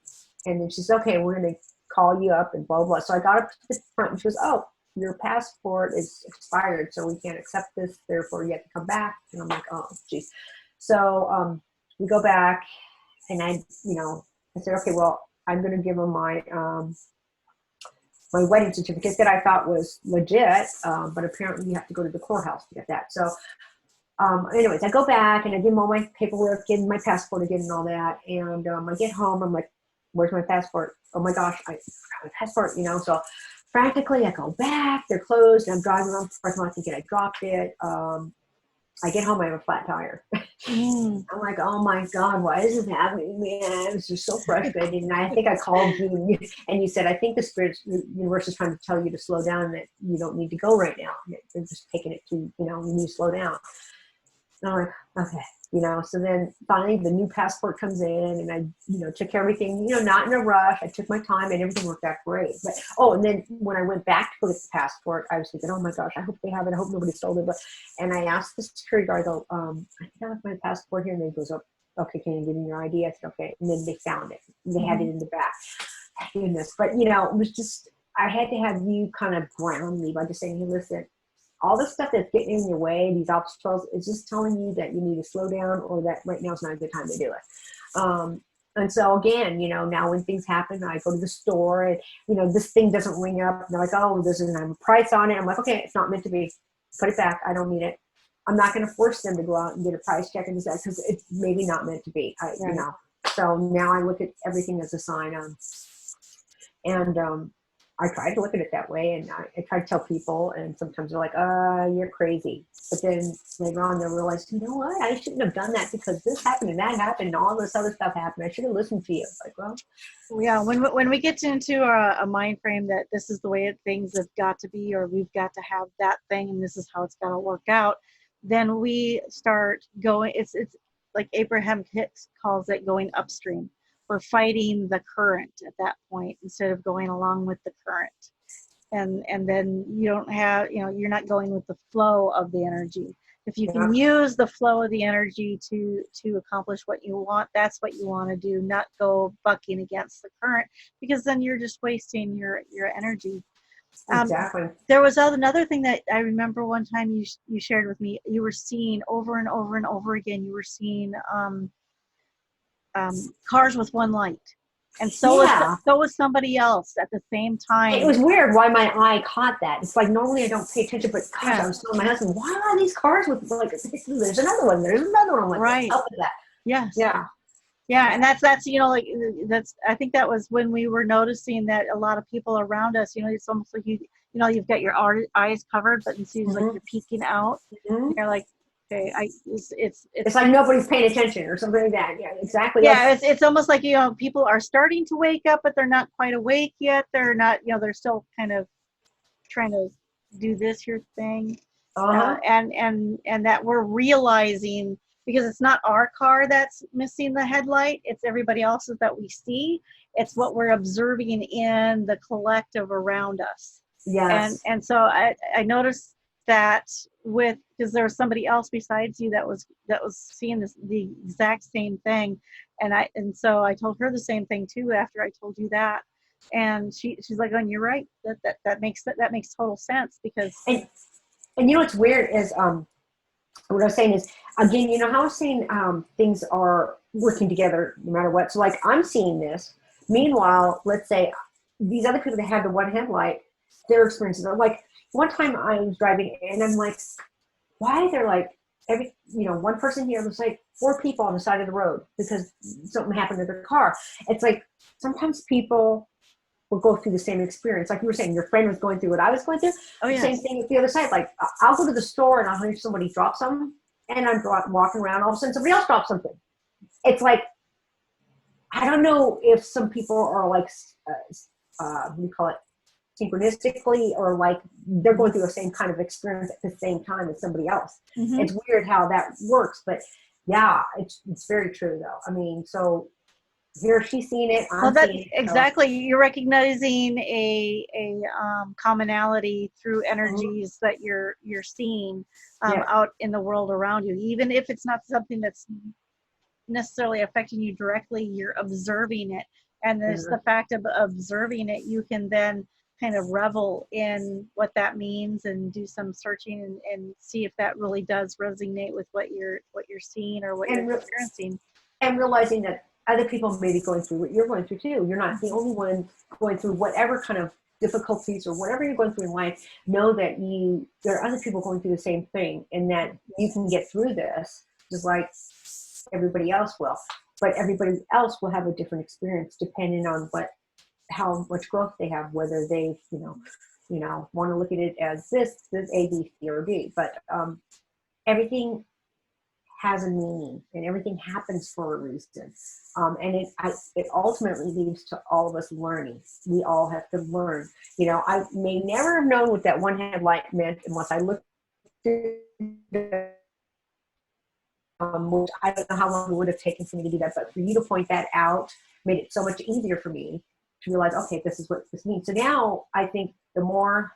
and then she said, okay, we're going to call you up and blah, blah, blah. So I got up to the front and she goes, oh, your passport is expired, so we can't accept this, therefore you have to come back. And I'm like, oh, geez. So we go back, and I said, okay, well, I'm going to give them my my wedding certificate that I thought was legit, but apparently you have to go to the courthouse to get that. So anyways, I go back and I give them all my paperwork and my passport again and all that. And I get home, I'm like, where's my passport? Oh my gosh, I forgot my passport, So frantically I go back, they're closed, and I'm driving around the parking lot thinking I dropped it. I get home, I have a flat tire. I'm like, oh my God, why is this happening to me? And I was just so frustrated. And I think I called you and you said, I think the universe is trying to tell you to slow down, that you don't need to go right now. They're just taking it to, you need to slow down. And I'm like, okay. So then finally the new passport comes in, and I, took everything, not in a rush. I took my time and everything worked out great. But, and then when I went back to go get the passport, I was thinking, oh my gosh, I hope they have it. I hope nobody stole it. And I asked the security guard, I think I left my passport here. And they goes, oh, okay, can you give me your ID? I said, okay. And then they found it. They had it in the back. Goodness. But, it was just, I had to have you kind of ground me by just saying, hey, listen, all the stuff that's getting in your way, these obstacles, is just telling you that you need to slow down, or that right now is not a good time to do it. And so again, now when things happen, I go to the store and, this thing doesn't ring up. And they're like, oh, there's a price on it. I'm like, okay, it's not meant to be. Put it back. I don't need it. I'm not going to force them to go out and get a price check and that, because it's maybe not meant to be. So now I look at everything as a sign. I try to look at it that way, and I try to tell people, and sometimes they're like, you're crazy. But then later on they'll realize, you know what, I shouldn't have done that, because this happened and that happened and all this other stuff happened. I should have listened to you. Like, well. Yeah, when we get into a mind frame that this is the way things have got to be, or we've got to have that thing, and this is how it's got to work out, then we start going, it's like Abraham Hicks calls it, going upstream. We're fighting the current at that point instead of going along with the current. And then you don't have, you're not going with the flow of the energy. If you can use the flow of the energy to accomplish what you want, that's what you want to do, not go bucking against the current, because then you're just wasting your energy. Exactly. There was another thing that I remember one time you shared with me. You were seeing over and over and over again, you were seeing cars with one light, and so was somebody else at the same time. It was weird why my eye caught that. It's like normally I don't pay attention, but gosh, I was telling my husband, why are these cars with there's another one, I'm like, right, up with that. Yes. Yeah, and that's I think that was when we were noticing that a lot of people around us, it's almost like you've got your eyes covered, but it seems like you're peeking out. Mm-hmm. You're like, okay, it's like nobody's paying attention or something like that. Yeah, exactly. Yeah, it's almost like, people are starting to wake up, but they're not quite awake yet. They're not, they're still kind of trying to do this here thing. And that we're realizing, because it's not our car that's missing the headlight, it's everybody else's that we see. It's what we're observing in the collective around us. Yes. And so I noticed that because there was somebody else besides you that was seeing the exact same thing, and so I told her the same thing too after I told you that, and she's like, "Oh, you're right. That makes total sense." Because and what's weird is what I was saying is, again, how I was saying things are working together no matter what. So like I'm seeing this. Meanwhile, let's say these other people that had the one headlight, their experiences are like. One time I was driving and I'm like, why are there like one person here, there's like 4 people on the side of the road because something happened to their car. It's like sometimes people will go through the same experience. Like you were saying, your friend was going through what I was going through. Oh, yes. Same thing with the other side. Like I'll go to the store and I'll hear somebody drop something, and I'm walking around, all of a sudden somebody else drops something. It's like I don't know if some people are like, what do you call it, synchronistically, or like they're going through the same kind of experience at the same time as somebody else. Mm-hmm. It's weird how that works, but yeah, it's very true though. I mean, so here she's seen it, I'm seeing it. Exactly. You're recognizing a commonality through energies that you're seeing out in the world around you. Even if it's not something that's necessarily affecting you directly, you're observing it. And there's the fact of observing it, you can then kind of revel in what that means and do some searching and see if that really does resonate with what you're seeing or what you're experiencing. And realizing that other people may be going through what you're going through too. You're not the only one going through whatever kind of difficulties or whatever you're going through in life. Know that there are other people going through the same thing, and that you can get through this just like everybody else will. But everybody else will have a different experience depending on how much growth they have, whether they, want to look at it as this A, B, C, or D. But everything has a meaning, and everything happens for a reason. And it ultimately leads to all of us learning. We all have to learn. I may never have known what that one headlight meant unless I looked at it, which I don't know how long it would have taken for me to do that, but for you to point that out made it so much easier for me to realize, okay, this is what this means. So now I think the more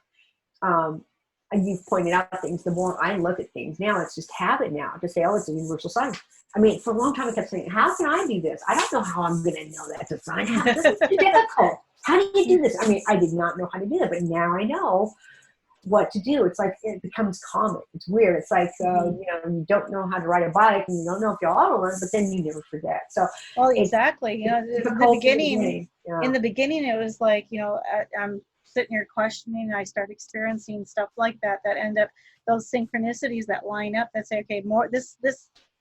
you've pointed out things, the more I look at things. Now it's just habit now to say, oh, it's a universal sign. I mean, for a long time I kept saying, how can I do this? I don't know how I'm going to know that's a sign. This is too difficult. How do you do this? I mean, I did not know how to do that, but now I know what to do. It's like it becomes common. It's weird. It's like you don't know how to ride a bike, and you don't know if you'll auto learn, but then you never forget. So exactly. In the beginning, it was like I'm sitting here questioning, and I start experiencing stuff like that end up those synchronicities that line up that say, okay, more this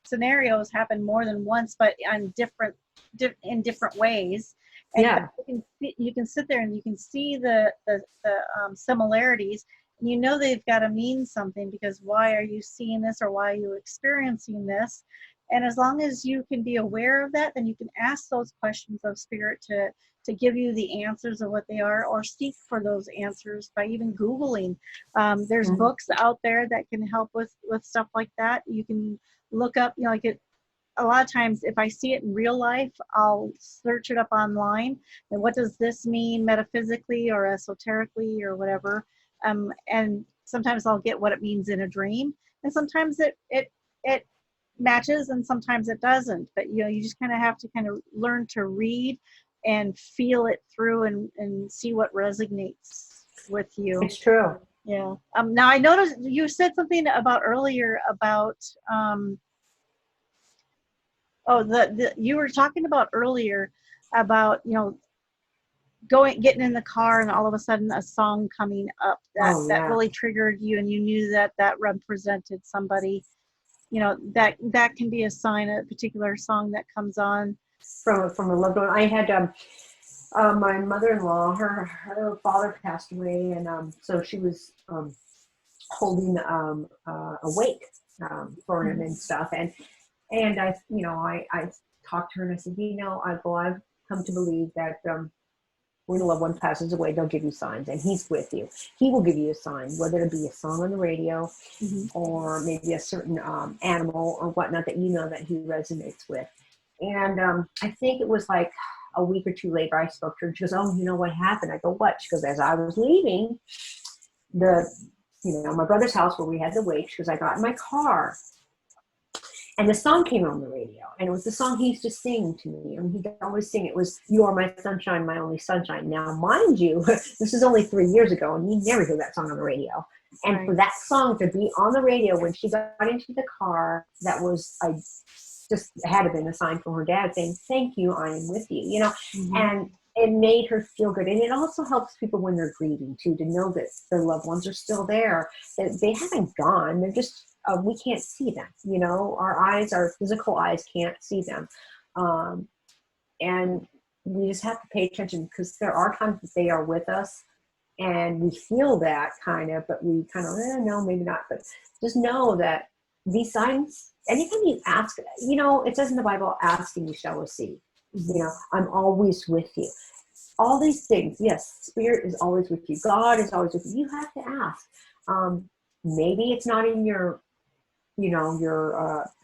scenarios happen more than once, but on in different ways. And you can sit there and you can see the similarities, and they've got to mean something, because why are you seeing this, or why are you experiencing this? And as long as you can be aware of that, then you can ask those questions of spirit to give you the answers of what they are, or seek for those answers by even Googling. There's books out there that can help with stuff like that. You can look up, a lot of times if I see it in real life, I'll search it up online. And what does this mean metaphysically or esoterically or whatever? And sometimes I'll get what it means in a dream. And sometimes it matches, and sometimes it doesn't. But, you just kind of have to kind of learn to read and feel it through and see what resonates with you. It's true. Yeah. Now I noticed you said something earlier about, you were talking about earlier about, getting in the car and all of a sudden a song coming up that really triggered you, and you knew that represented somebody, that can be a sign, a particular song that comes on from a loved one. I had my mother-in-law, her father passed away, and so she was holding a wake for him and stuff, and I talked to her and I said, I've come to believe that when a loved one passes away, they'll give you signs, and he's with you. He will give you a sign, whether it be a song on the radio or maybe a certain animal or whatnot that that he resonates with. And I think it was like a week or two later, I spoke to her. She goes, oh, what happened? I go, what? She goes, as I was leaving my brother's house where we had the wake, she goes, I got in my car, and the song came on the radio, and it was the song he used to sing to me, and he'd always sing. It was, you are my sunshine, my only sunshine. Now, mind you, this is only 3 years ago, and you never hear that song on the radio. And for that song to be on the radio when she got into the car, that was, just had to been a sign from her dad saying, thank you, I am with you, and it made her feel good. And it also helps people when they're grieving too, to know that their loved ones are still there, that they haven't gone. They're just, we can't see them, our physical eyes can't see them. And we just have to pay attention, because there are times that they are with us and we feel that kind of, but we kind of, no, maybe not. But just know that these signs, anytime you ask, it says in the Bible, ask and you shall receive. You know, I'm always with you. All these things, yes, spirit is always with you. God is always with you. You have to ask. Maybe it's not in your, you know,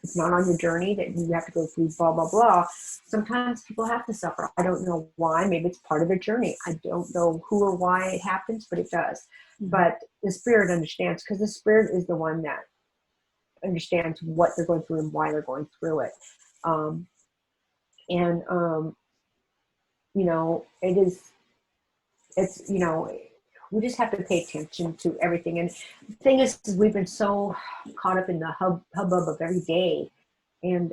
it's not on your journey that you have to go through blah, blah, blah. Sometimes people have to suffer. I don't know why. Maybe it's part of their journey. I don't know who or why it happens, but it does. But the spirit understands, because the spirit is the one that understands what they're going through and why they're going through it. And you know, it's, you know, we just have to pay attention to everything. And the thing is, we've been so caught up in the hubbub of every day. And,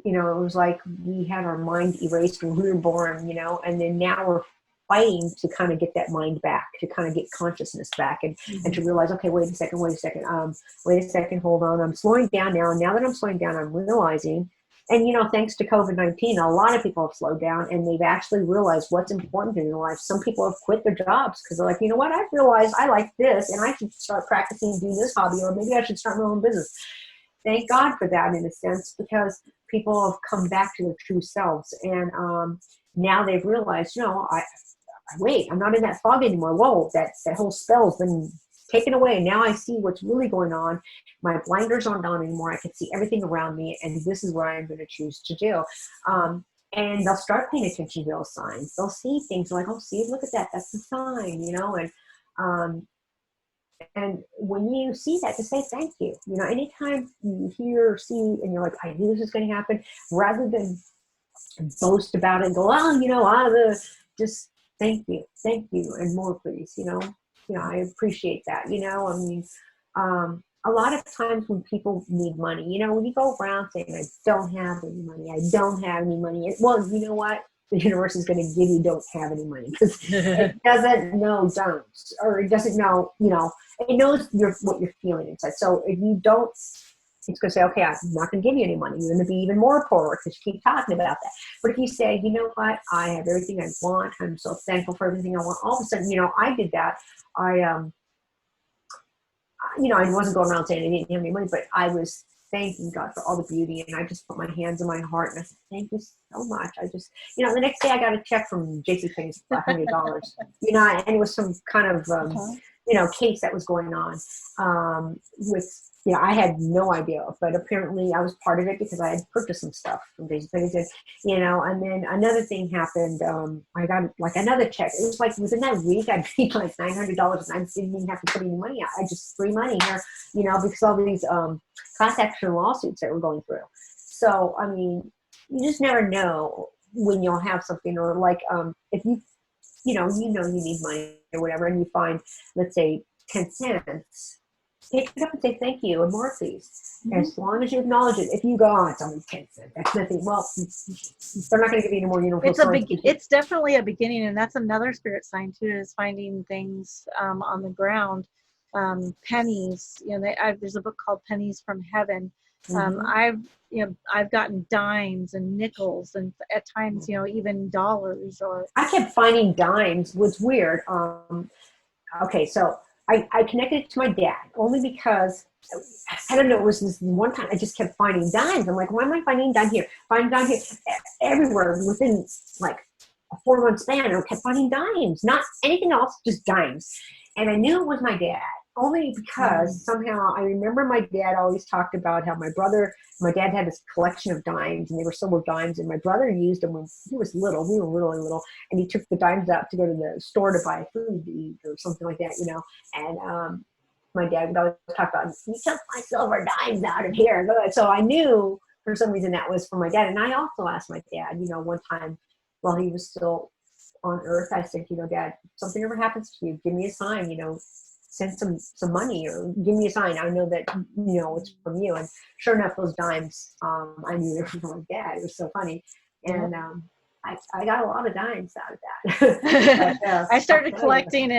you know, it was like we had our mind erased when we were born, you know, and then now we're fighting to kind of get that mind back, to kind of get consciousness back, and to realize, okay, wait a second, hold on. I'm slowing down now. And now that I'm slowing down, I'm realizing. And, you know, thanks to COVID-19, a lot of people have slowed down, and they've actually realized what's important in their life. Some people have quit their jobs because they're like, you know what, I've realized I like this, and I should start practicing doing this hobby, or maybe I should start my own business. Thank God for that, in a sense, because people have come back to their true selves. And now they've realized, you know, wait, I'm not in that fog anymore. Whoa, that whole spell's been taken away. Now I see what's really going on. My blinders aren't on anymore. I can see everything around me, and this is what I'm going to choose to do. And they'll start paying attention to those signs. They'll see things like, oh, see, look at that. That's the sign, you know. And when you see that, just say thank you. You know, anytime you hear or see, and you're like, I knew this was going to happen, rather than boast about it and go, oh, you know, just thank you, and more, please. You know, I appreciate that. You know, I mean, a lot of times when people need money, you know, when you go around saying, I don't have any money, well, you know what? The universe is going to give you don't have any money, because it doesn't know don't, or it doesn't know, you know, it knows what you're feeling inside. So if you don't, it's going to say, okay, I'm not going to give you any money. You're going to be even more poor because you keep talking about that. But if you say, you know what, I have everything I want, I'm so thankful for everything I want, all of a sudden, you know, I did that. You know, I wasn't going around saying I didn't have any money, but I was thanking God for all the beauty, and I just put my hands on my heart and I said, thank you so much. I just, you know, the next day I got a check from JCPenney's for $100, you know, and it was some kind of, you know, case that was going on with, you know, I had no idea, but apparently I was part of it because I had purchased some stuff from JCPenney's, you know. And then another thing happened. I got like another check. It was like within that week I paid like $900, and I didn't even have to put any money out. I just free money here, you know, because all these class action lawsuits that we're going through. So I mean, you just never know when you'll have something, or like if you know you need money or whatever, and you find, let's say, 10 cents. Pick it up and say thank you and more, please. As long as you acknowledge it. If you go, oh, it's only 10 cents, that's nothing. Well, they're not going to give you any more. It's definitely a beginning, and that's another spirit sign too. Is finding things on the ground, pennies. You know, there's a book called Pennies from Heaven. I've gotten dimes and nickels, and at times, you know, even dollars. Or I kept finding dimes. Was weird. Okay, so I connected it to my dad only because, I don't know, it was this one time I just kept finding dimes. I'm like, why am I finding dime here? Finding dime here, everywhere within like a 4-month span. I kept finding dimes, not anything else, just dimes. And I knew it was my dad only because somehow I remember my dad always talked about how my dad had this collection of dimes, and they were silver dimes, and my brother used them when he was little. We were really little, and he took the dimes out to go to the store to buy food to eat or something like that, you know. And my dad would always talk about, he took my silver dimes out of here. So I knew for some reason that was for my dad. And I also asked my dad, you know, one time while he was still on earth, I said, you know, Dad, if something ever happens to you, give me a sign, you know, send some money or give me a sign. I know that, you know, it's from you. And sure enough, those dimes, I knew they were from my dad. It was so funny. And I got a lot of dimes out of that. But, I started collecting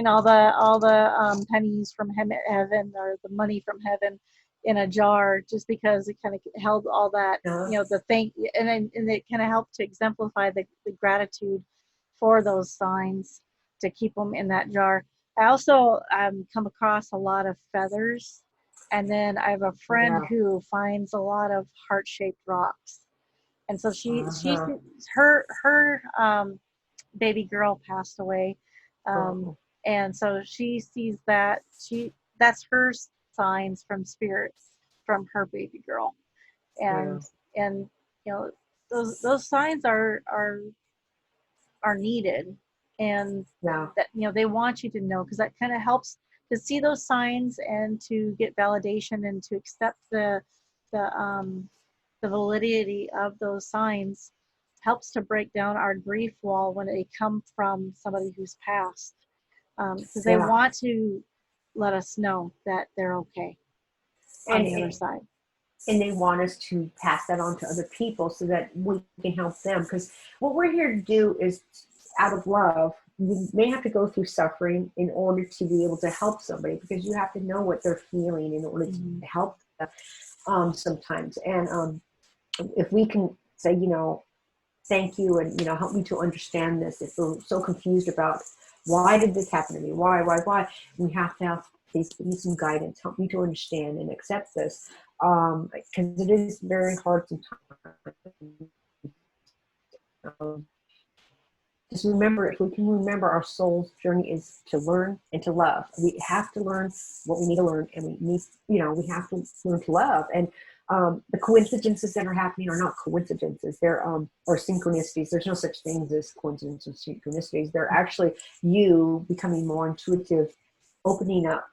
all the pennies from heaven, or the money from heaven, in a jar, just because it kind of held all that, you know, the thing, and it kind of helped to exemplify the gratitude for those signs, to keep them in that jar. I also come across a lot of feathers, and then I have a friend who finds a lot of heart-shaped rocks. And so Uh-huh. her baby girl passed away, um, Oh, and so she sees that that's her signs from spirits from her baby girl, yeah. and you know those signs are needed, and Yeah. that they want you to know, because that kind of helps to see those signs and to get validation and to accept the the validity of those signs, helps to break down our grief wall when they come from somebody who's passed, because they Yeah. want to let us know that they're okay on And, the other and side. and they want us to pass that on to other people so that we can help them, because what we're here to do is, out of love, you may have to go through suffering in order to be able to help somebody, because you have to know what they're feeling in order to Mm-hmm. help them, sometimes. And if we can say, thank you, and help me to understand this, if we're so confused about why did this happen to me, why, we have to have, please give me some guidance, help me to understand and accept this, because it is very hard sometimes. um, just remember, if we can remember, our soul's journey is to learn and to love. We have to learn what we need to learn, and we have to learn to love. And the coincidences that are happening are not coincidences. They're or synchronicities. There's no such things as coincidences and synchronicities. They're actually you becoming more intuitive, opening up,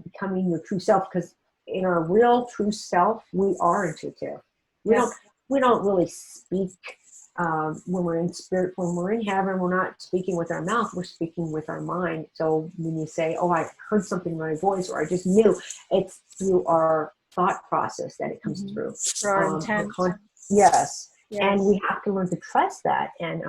becoming your true self. Because in our real true self, we are intuitive. We Yeah. don't we don't really speak, when we're in spirit, when we're in heaven, we're not speaking with our mouth, we're speaking with our mind. So when you say, oh, I heard something in my voice, or I just knew, it's through our thought process that it comes Mm-hmm. through. For our intent. Yes. And Yes. we have to learn to trust that. And,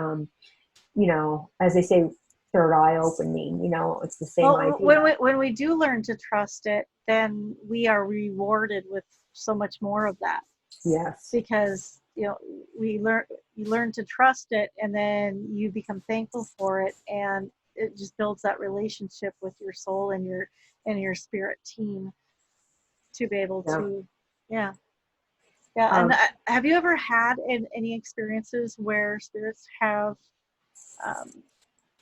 as they say, third eye opening, it's the same Well, idea. when we do learn to trust it, then we are rewarded with so much more of that, Yes. because you learn to trust it, and then you become thankful for it, and it just builds that relationship with your soul and your spirit team to be able Yeah. to, yeah. Yeah. And Um, have you ever had any experiences where spirits have um,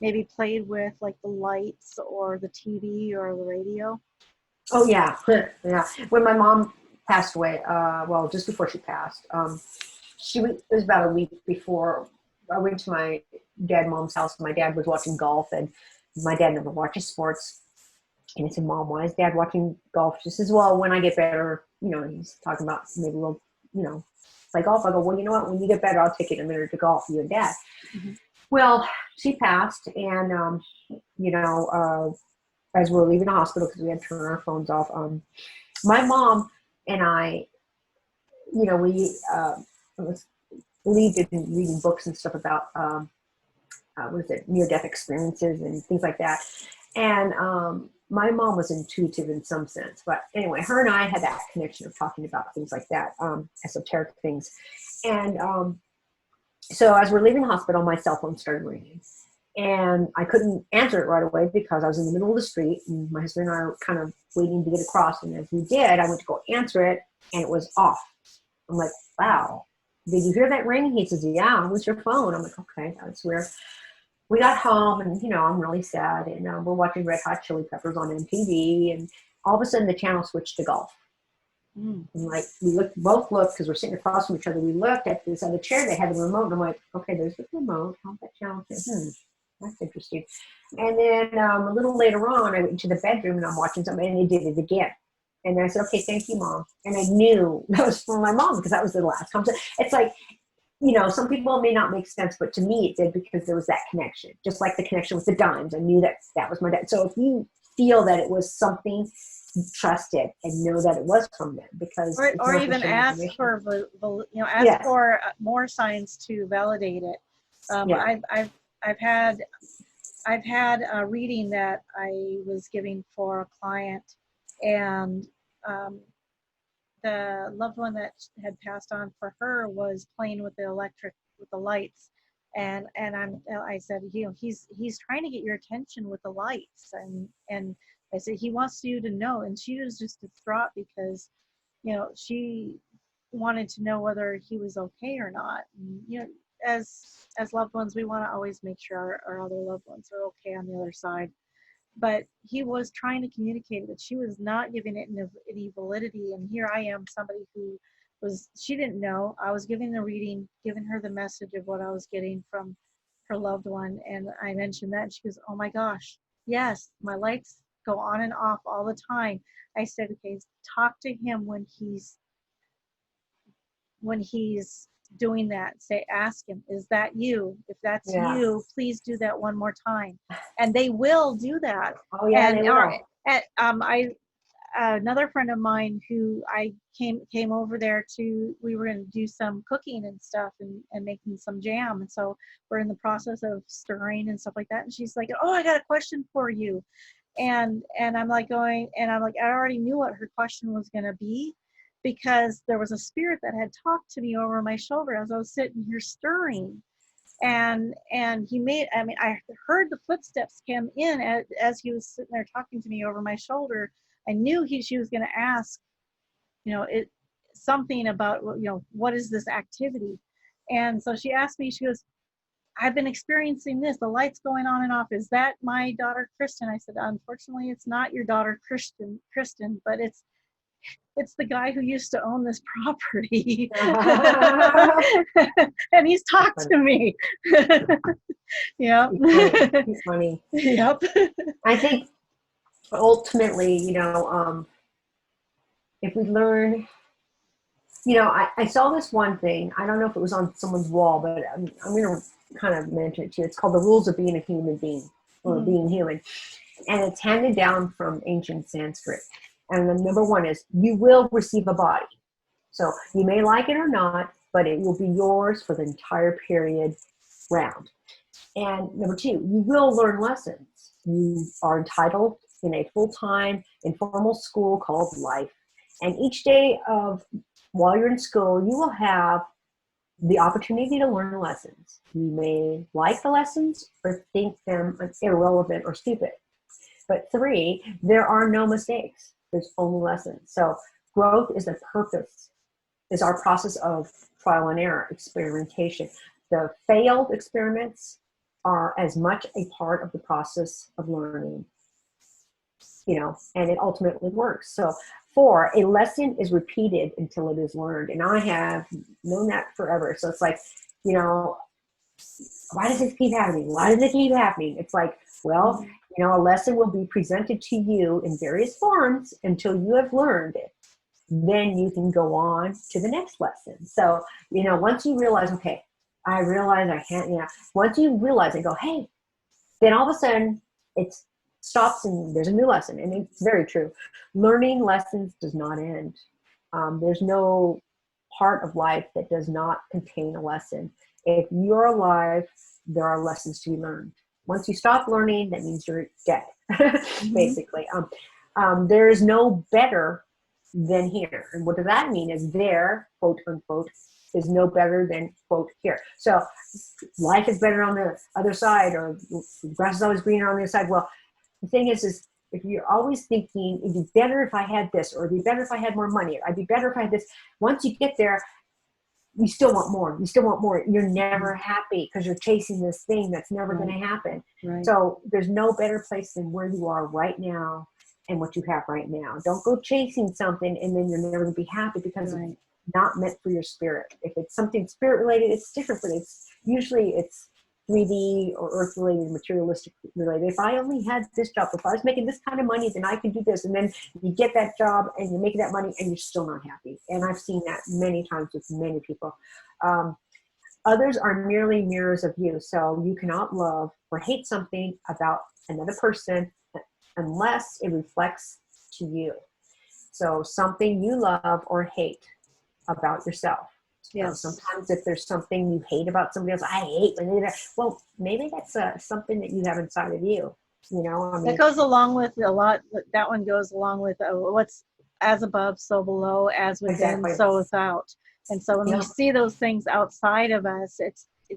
maybe played with like the lights or the TV or the radio? oh yeah. Yeah. When my mom passed away, well, just before she passed, it was about a week before I went to my mom's house. My dad was watching golf, and my dad never watches sports. And I said, Mom, why is Dad watching golf? She says, well, when I get better, he's talking about maybe we'll, play golf. I go, well, you know what? When you get better, I'll take you in a minute to golf, you and Dad. Mm-hmm. Well, she passed, and as we were leaving the hospital, because we had to turn our phones off, my mom and I, we believed in reading books and stuff about what is it, near death experiences and things like that. And my mom was intuitive in some sense, but anyway, her and I had that connection of talking about things like that, esoteric things. And so as we're leaving the hospital, my cell phone started ringing, and I couldn't answer it right away because I was in the middle of the street, and my husband and I were kind of waiting to get across. And as we did, I went to go answer it, and it was off. I'm like, wow, did you hear that ring? He says, yeah, it was your phone. I'm like, okay, that's weird. We got home, and I'm really sad, and we're watching Red Hot Chili Peppers on MTV, and all of a sudden the channel switched to golf. Mm. And like we both looked, because we're sitting across from each other. We looked at this other chair, they had the remote, and I'm like, okay, there's the remote. How's that channel? That's interesting. And then a little later on, I went into the bedroom and I'm watching something, and they did it again. And I said, okay, thank you, Mom. And I knew that was for my mom, because that was the last conversation. It's like, some people, it may not make sense, but to me it did, because there was that connection, just like the connection with the dimes. I knew that was my dad. So if you feel that it was something, trust it and know that it was from them, because it's Or not even just your ask imagination. for ask Yes. for more signs to validate it. Yeah. I've had a reading that I was giving for a client, and um, the loved one that had passed on for her was playing with with the lights, and I said, he's trying to get your attention with the lights, and I said he wants you to know. And she was just distraught because she wanted to know whether he was okay or not. And, you know, as loved ones, we want to always make sure our other loved ones are okay on the other side. But he was trying to communicate that she was not giving it any validity. And here I am, somebody who she didn't know. I was giving the reading, giving her the message of what I was getting from her loved one. And I mentioned that, and she goes, oh my gosh, yes, my lights go on and off all the time. I said, okay, talk to him when he's doing that. Say, ask him, is that you? If that's you, please do that one more time. And they will do that. Oh yeah, and they will. Another friend of mine who I came over there we were going to do some cooking and stuff, and making some jam. And so we're in the process of stirring and stuff like that. And she's like, oh, I got a question for you. And I'm like I already knew what her question was going to be, because there was a spirit that had talked to me over my shoulder as I was sitting here stirring. And I heard the footsteps come in as he was sitting there talking to me over my shoulder. I knew she was going to ask, something about, what is this activity? And so she asked me, she goes, I've been experiencing this, the lights going on and off. Is that my daughter, Kristen? I said, unfortunately, it's not your daughter, Kristen, but it's the guy who used to own this property. And he's talked to me. Yep. He's funny. Yep. I think ultimately, if we learn, I saw this one thing. I don't know if it was on someone's wall, but I'm going to kind of mention it to you. It's called The Rules of Being a Human Being, or Being Human. And it's handed down from ancient Sanskrit. And the number one is, you will receive a body. So you may like it or not, but it will be yours for the entire period round. And number two, you will learn lessons. You are entitled in a full-time informal school called life. And each day while you're in school, you will have the opportunity to learn lessons. You may like the lessons or think them irrelevant or stupid. But three, there are no mistakes. There's only lessons. So growth is our process of trial and error, experimentation. The failed experiments are as much a part of the process of learning, and it ultimately works. So four, a lesson is repeated until it is learned. And I have known that forever. So it's like, why does this keep happening? Why does it keep happening? It's like, well, a lesson will be presented to you in various forms until you have learned it. Then you can go on to the next lesson. So, once you realize, okay, I realize I can't, once you realize and go, hey, then all of a sudden it stops and there's a new lesson. And it's very true. Learning lessons does not end. There's no part of life that does not contain a lesson. If you're alive, there are lessons to be learned. Once you stop learning, that means you're dead, basically. There is no better than here. And what does that mean? Is there, quote unquote, is no better than, quote, here. So life is better on the other side, or the grass is always greener on the other side. Well, the thing is if you're always thinking, it'd be better if I had this, or it'd be better if I had more money, or I'd be better if I had this. Once you get there, you still want more. You still want more. You're never happy because you're chasing this thing that's never going to happen. Right. So there's no better place than where you are right now and what you have right now. Don't go chasing something and then you're never going to be happy, because it's not meant for your spirit. If it's something spirit related, it's different, but usually it's 3D or earth related, materialistic related. If I only had this job, if I was making this kind of money, then I could do this. And then you get that job and you're making that money and you're still not happy. And I've seen that many times with many people. Others are merely mirrors of you. So you cannot love or hate something about another person unless it reflects to you. So something you love or hate about yourself. Yes. Sometimes if there's something you hate about somebody else, I hate when they do that. Well, maybe that's something that you have inside of you. That goes along with a lot. That one goes along with what's as above, so below, as within, so without. And so when we see those things outside of us,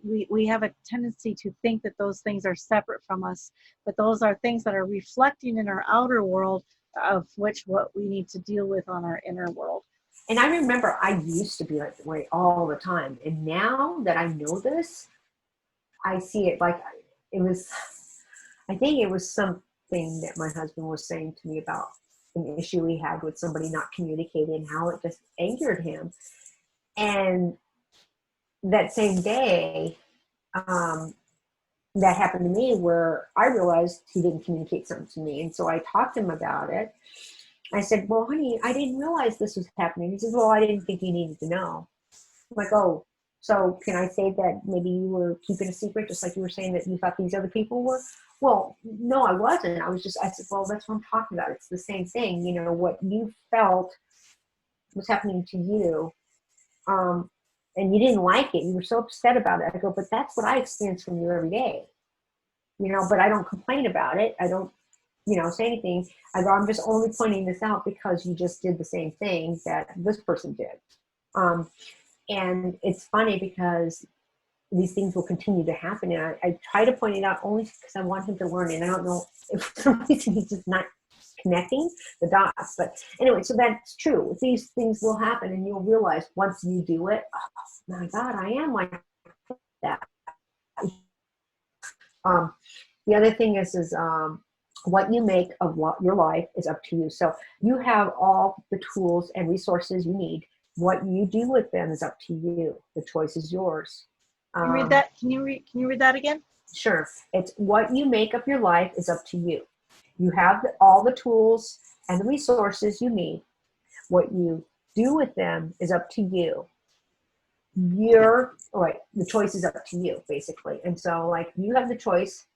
we have a tendency to think that those things are separate from us, but those are things that are reflecting in our outer world, of which what we need to deal with on our inner world. And I remember I used to be like that way all the time. And now that I know this, I see it like it was, I think it was something that my husband was saying to me about an issue he had with somebody not communicating, how it just angered him. And that same day, that happened to me where I realized he didn't communicate something to me. And so I talked to him about it. I said, well, honey, I didn't realize this was happening. He says, well, I didn't think you needed to know. I'm like, oh, so can I say that maybe you were keeping a secret, just like you were saying that you thought these other people were? Well, no, I wasn't. I said, well, that's what I'm talking about. It's the same thing. You know, what you felt was happening to you. And you didn't like it. You were so upset about it. I go, but that's what I experience from you every day. You know, but I don't complain about it. I don't, say anything. I go, I'm just only pointing this out because you just did the same thing that this person did. And it's funny because these things will continue to happen. And I try to point it out only because I want him to learn. And I don't know if for some reason he's just not connecting the dots. But anyway, so that's true. These things will happen and you'll realize once you do it, oh my God, I am like that. The other thing is what you make of your life is up to you. So you have all the tools and resources you need. What you do with them is up to you. The choice is yours. Can you read that? Can you read that again? Sure. It's what you make of your life is up to you. You have all the tools and the resources you need. What you do with them is up to you. The choice is up to you, basically. And so, like, you have the choice.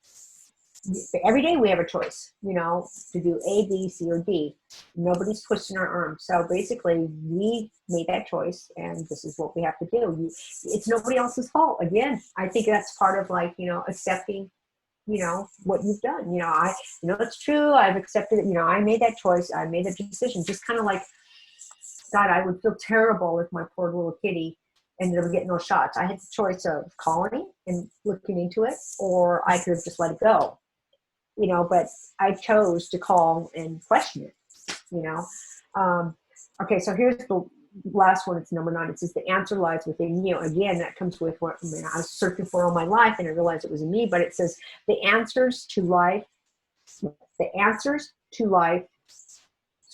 Every day we have a choice, to do A, B, C, or D. Nobody's twisting our arm. So basically, we made that choice, and this is what we have to do. It's nobody else's fault. Again, I think that's part of accepting, what you've done. It's true. I've accepted it. I made that choice. I made that decision. Just kind of like, God, I would feel terrible if my poor little kitty ended up getting those shots. I had the choice of calling and looking into it, or I could have just let it go. But I chose to call and question it, Okay, so here's the last one. It's number 9. It says the answer lies within you. Again, that comes with what I was searching for all my life, and I realized it was in me. But it says the answers to life's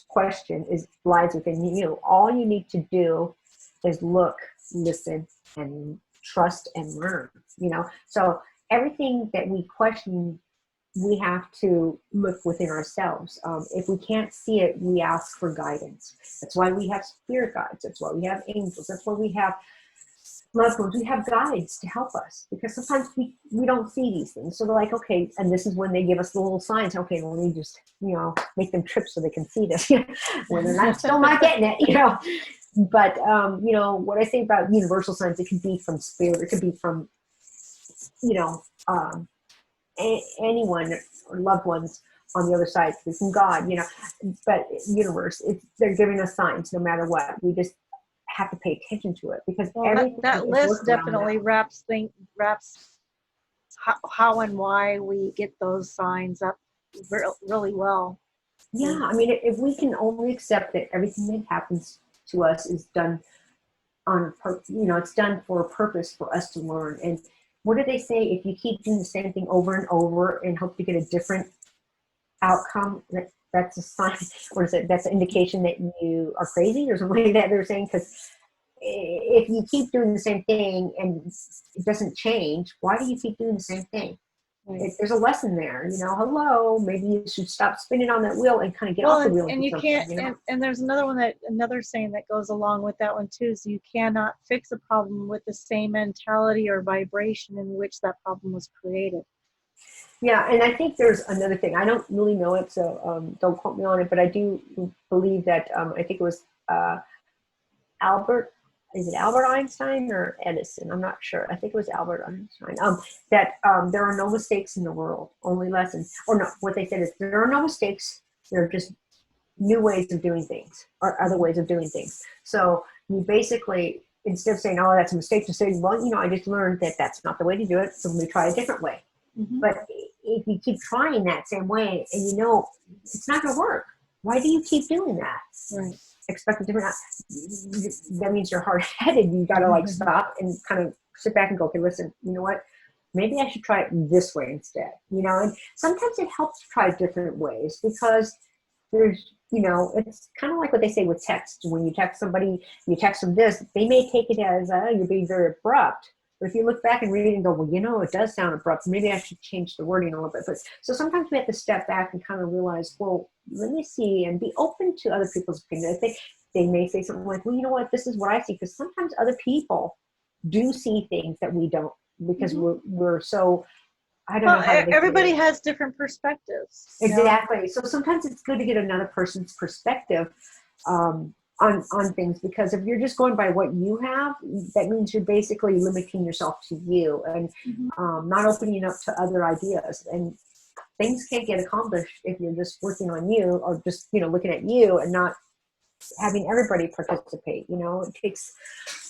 question lies within you. All you need to do is look, listen, and trust and learn. So everything that we question, we have to look within ourselves. If we can't see it, we ask for guidance. That's why we have spirit guides. That's why we have angels. That's why we have loved ones. We have guides to help us, because sometimes we don't see these things. So they're like, okay, and this is when they give us the little signs. Okay, well, we just, make them trip so they can see this when they're still not getting it, But, what I say about universal signs, it could be from spirit. It could be from, anyone or loved ones on the other side, from God, but universe, they're giving us signs no matter what. We just have to pay attention to it, because that list definitely wraps how and why we get those signs up really well. Yeah, I mean, if we can only accept that everything that happens to us is done it's done for a purpose for us to learn. And what do they say? If you keep doing the same thing over and over and hope to get a different outcome, that's a sign, or is it that's an indication that you are crazy or something like that they're saying? Because if you keep doing the same thing and it doesn't change, why do you keep doing the same thing? Right. There's a lesson there, hello, maybe you should stop spinning on that wheel and kind of get off the wheel. And you can't, and there's another saying that goes along with that one too, is you cannot fix a problem with the same mentality or vibration in which that problem was created. Yeah, and I think there's another thing. I don't really know it, so don't quote me on it, but I do believe that, I think it was Albert Einstein or Edison? I'm not sure. I think it was Albert Einstein. That there are no mistakes in the world, only lessons. Or no, what they said is there are no mistakes. There are just new ways of doing things, or other ways of doing things. So you basically, instead of saying, oh, that's a mistake, to say, well, I just learned that that's not the way to do it, so let me try a different way. Mm-hmm. But if you keep trying that same way and it's not going to work, why do you keep doing that? Right. expect a different, that means you're hard-headed. You got to like stop and kind of sit back and go, okay, listen, you know what? Maybe I should try it this way instead, you know? And sometimes it helps to try different ways because there's, you know, it's kind of like what they say with text. When you text somebody, you text them this, they may take it as, you're being very abrupt. But if you look back and read it and go, well, you know, it does sound abrupt. Maybe I should change the wording a little bit. But so sometimes we have to step back and kind of realize, well, let me see and be open to other people's opinions. I think they may say something like, well, you know what, this is what I see. Because sometimes other people do see things that we don't because we're so, I don't know how to everybody has different perspectives. Exactly. So sometimes it's good to get another person's perspective on things, because if you're just going by what you have, that means you're basically limiting yourself to you and not opening up to other ideas. And things can't get accomplished if you're just working on you or just, you know, looking at you and not having everybody participate. You know, it takes,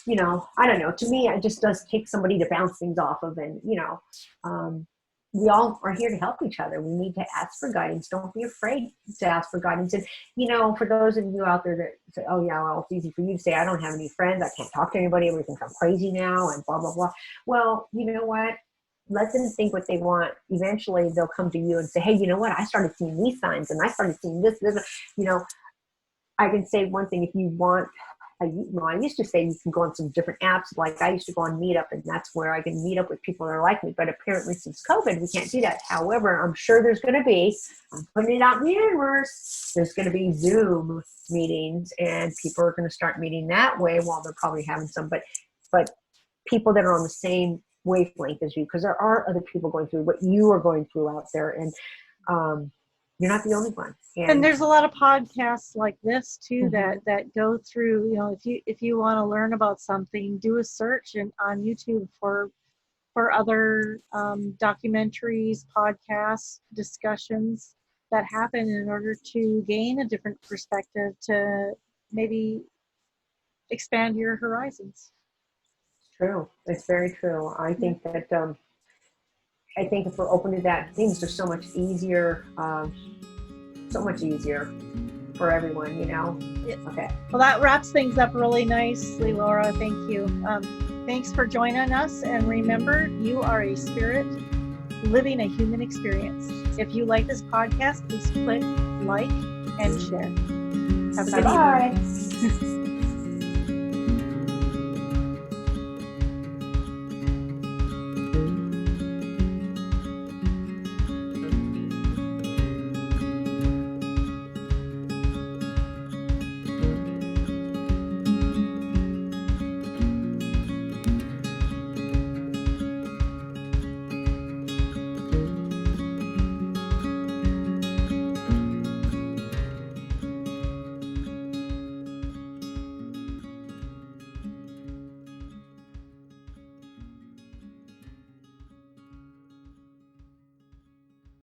you know, I don't know, to me, it just does take somebody to bounce things off of. And, you know, we all are here to help each other. We need to ask for guidance. Don't be afraid to ask for guidance. And, you know, for those of you out there that say, oh yeah, well, it's easy for you to say, I don't have any friends. I can't talk to anybody. Everything's I'm crazy now and blah, blah, blah. Well, you know what? Let them think what they want. Eventually they'll come to you and say, hey, you know what? I started seeing these signs and I started seeing this, you know. I can say one thing, if you want, I used to say you can go on some different apps. Like I used to go on Meetup, and that's where I can meet up with people that are like me. But apparently since COVID, we can't do that. However, I'm sure there's going to be, I'm putting it out in the universe, there's going to be Zoom meetings, and people are going to start meeting that way while they're probably having some. But people that are on the same wavelength as you, because there are other people going through what you are going through out there. And you're not the only one. And there's a lot of podcasts like this too that go through, you know, if you want to learn about something, do a search on YouTube for other documentaries, podcasts, discussions that happen in order to gain a different perspective to maybe expand your horizons. True. It's very true. I think that I think if we're open to that, things are so much easier for everyone, you know? Okay. Well, that wraps things up really nicely, Laura. Thank you. Thanks for joining us. And remember, you are a spirit living a human experience. If you like this podcast, please click like and share. Have a good evening.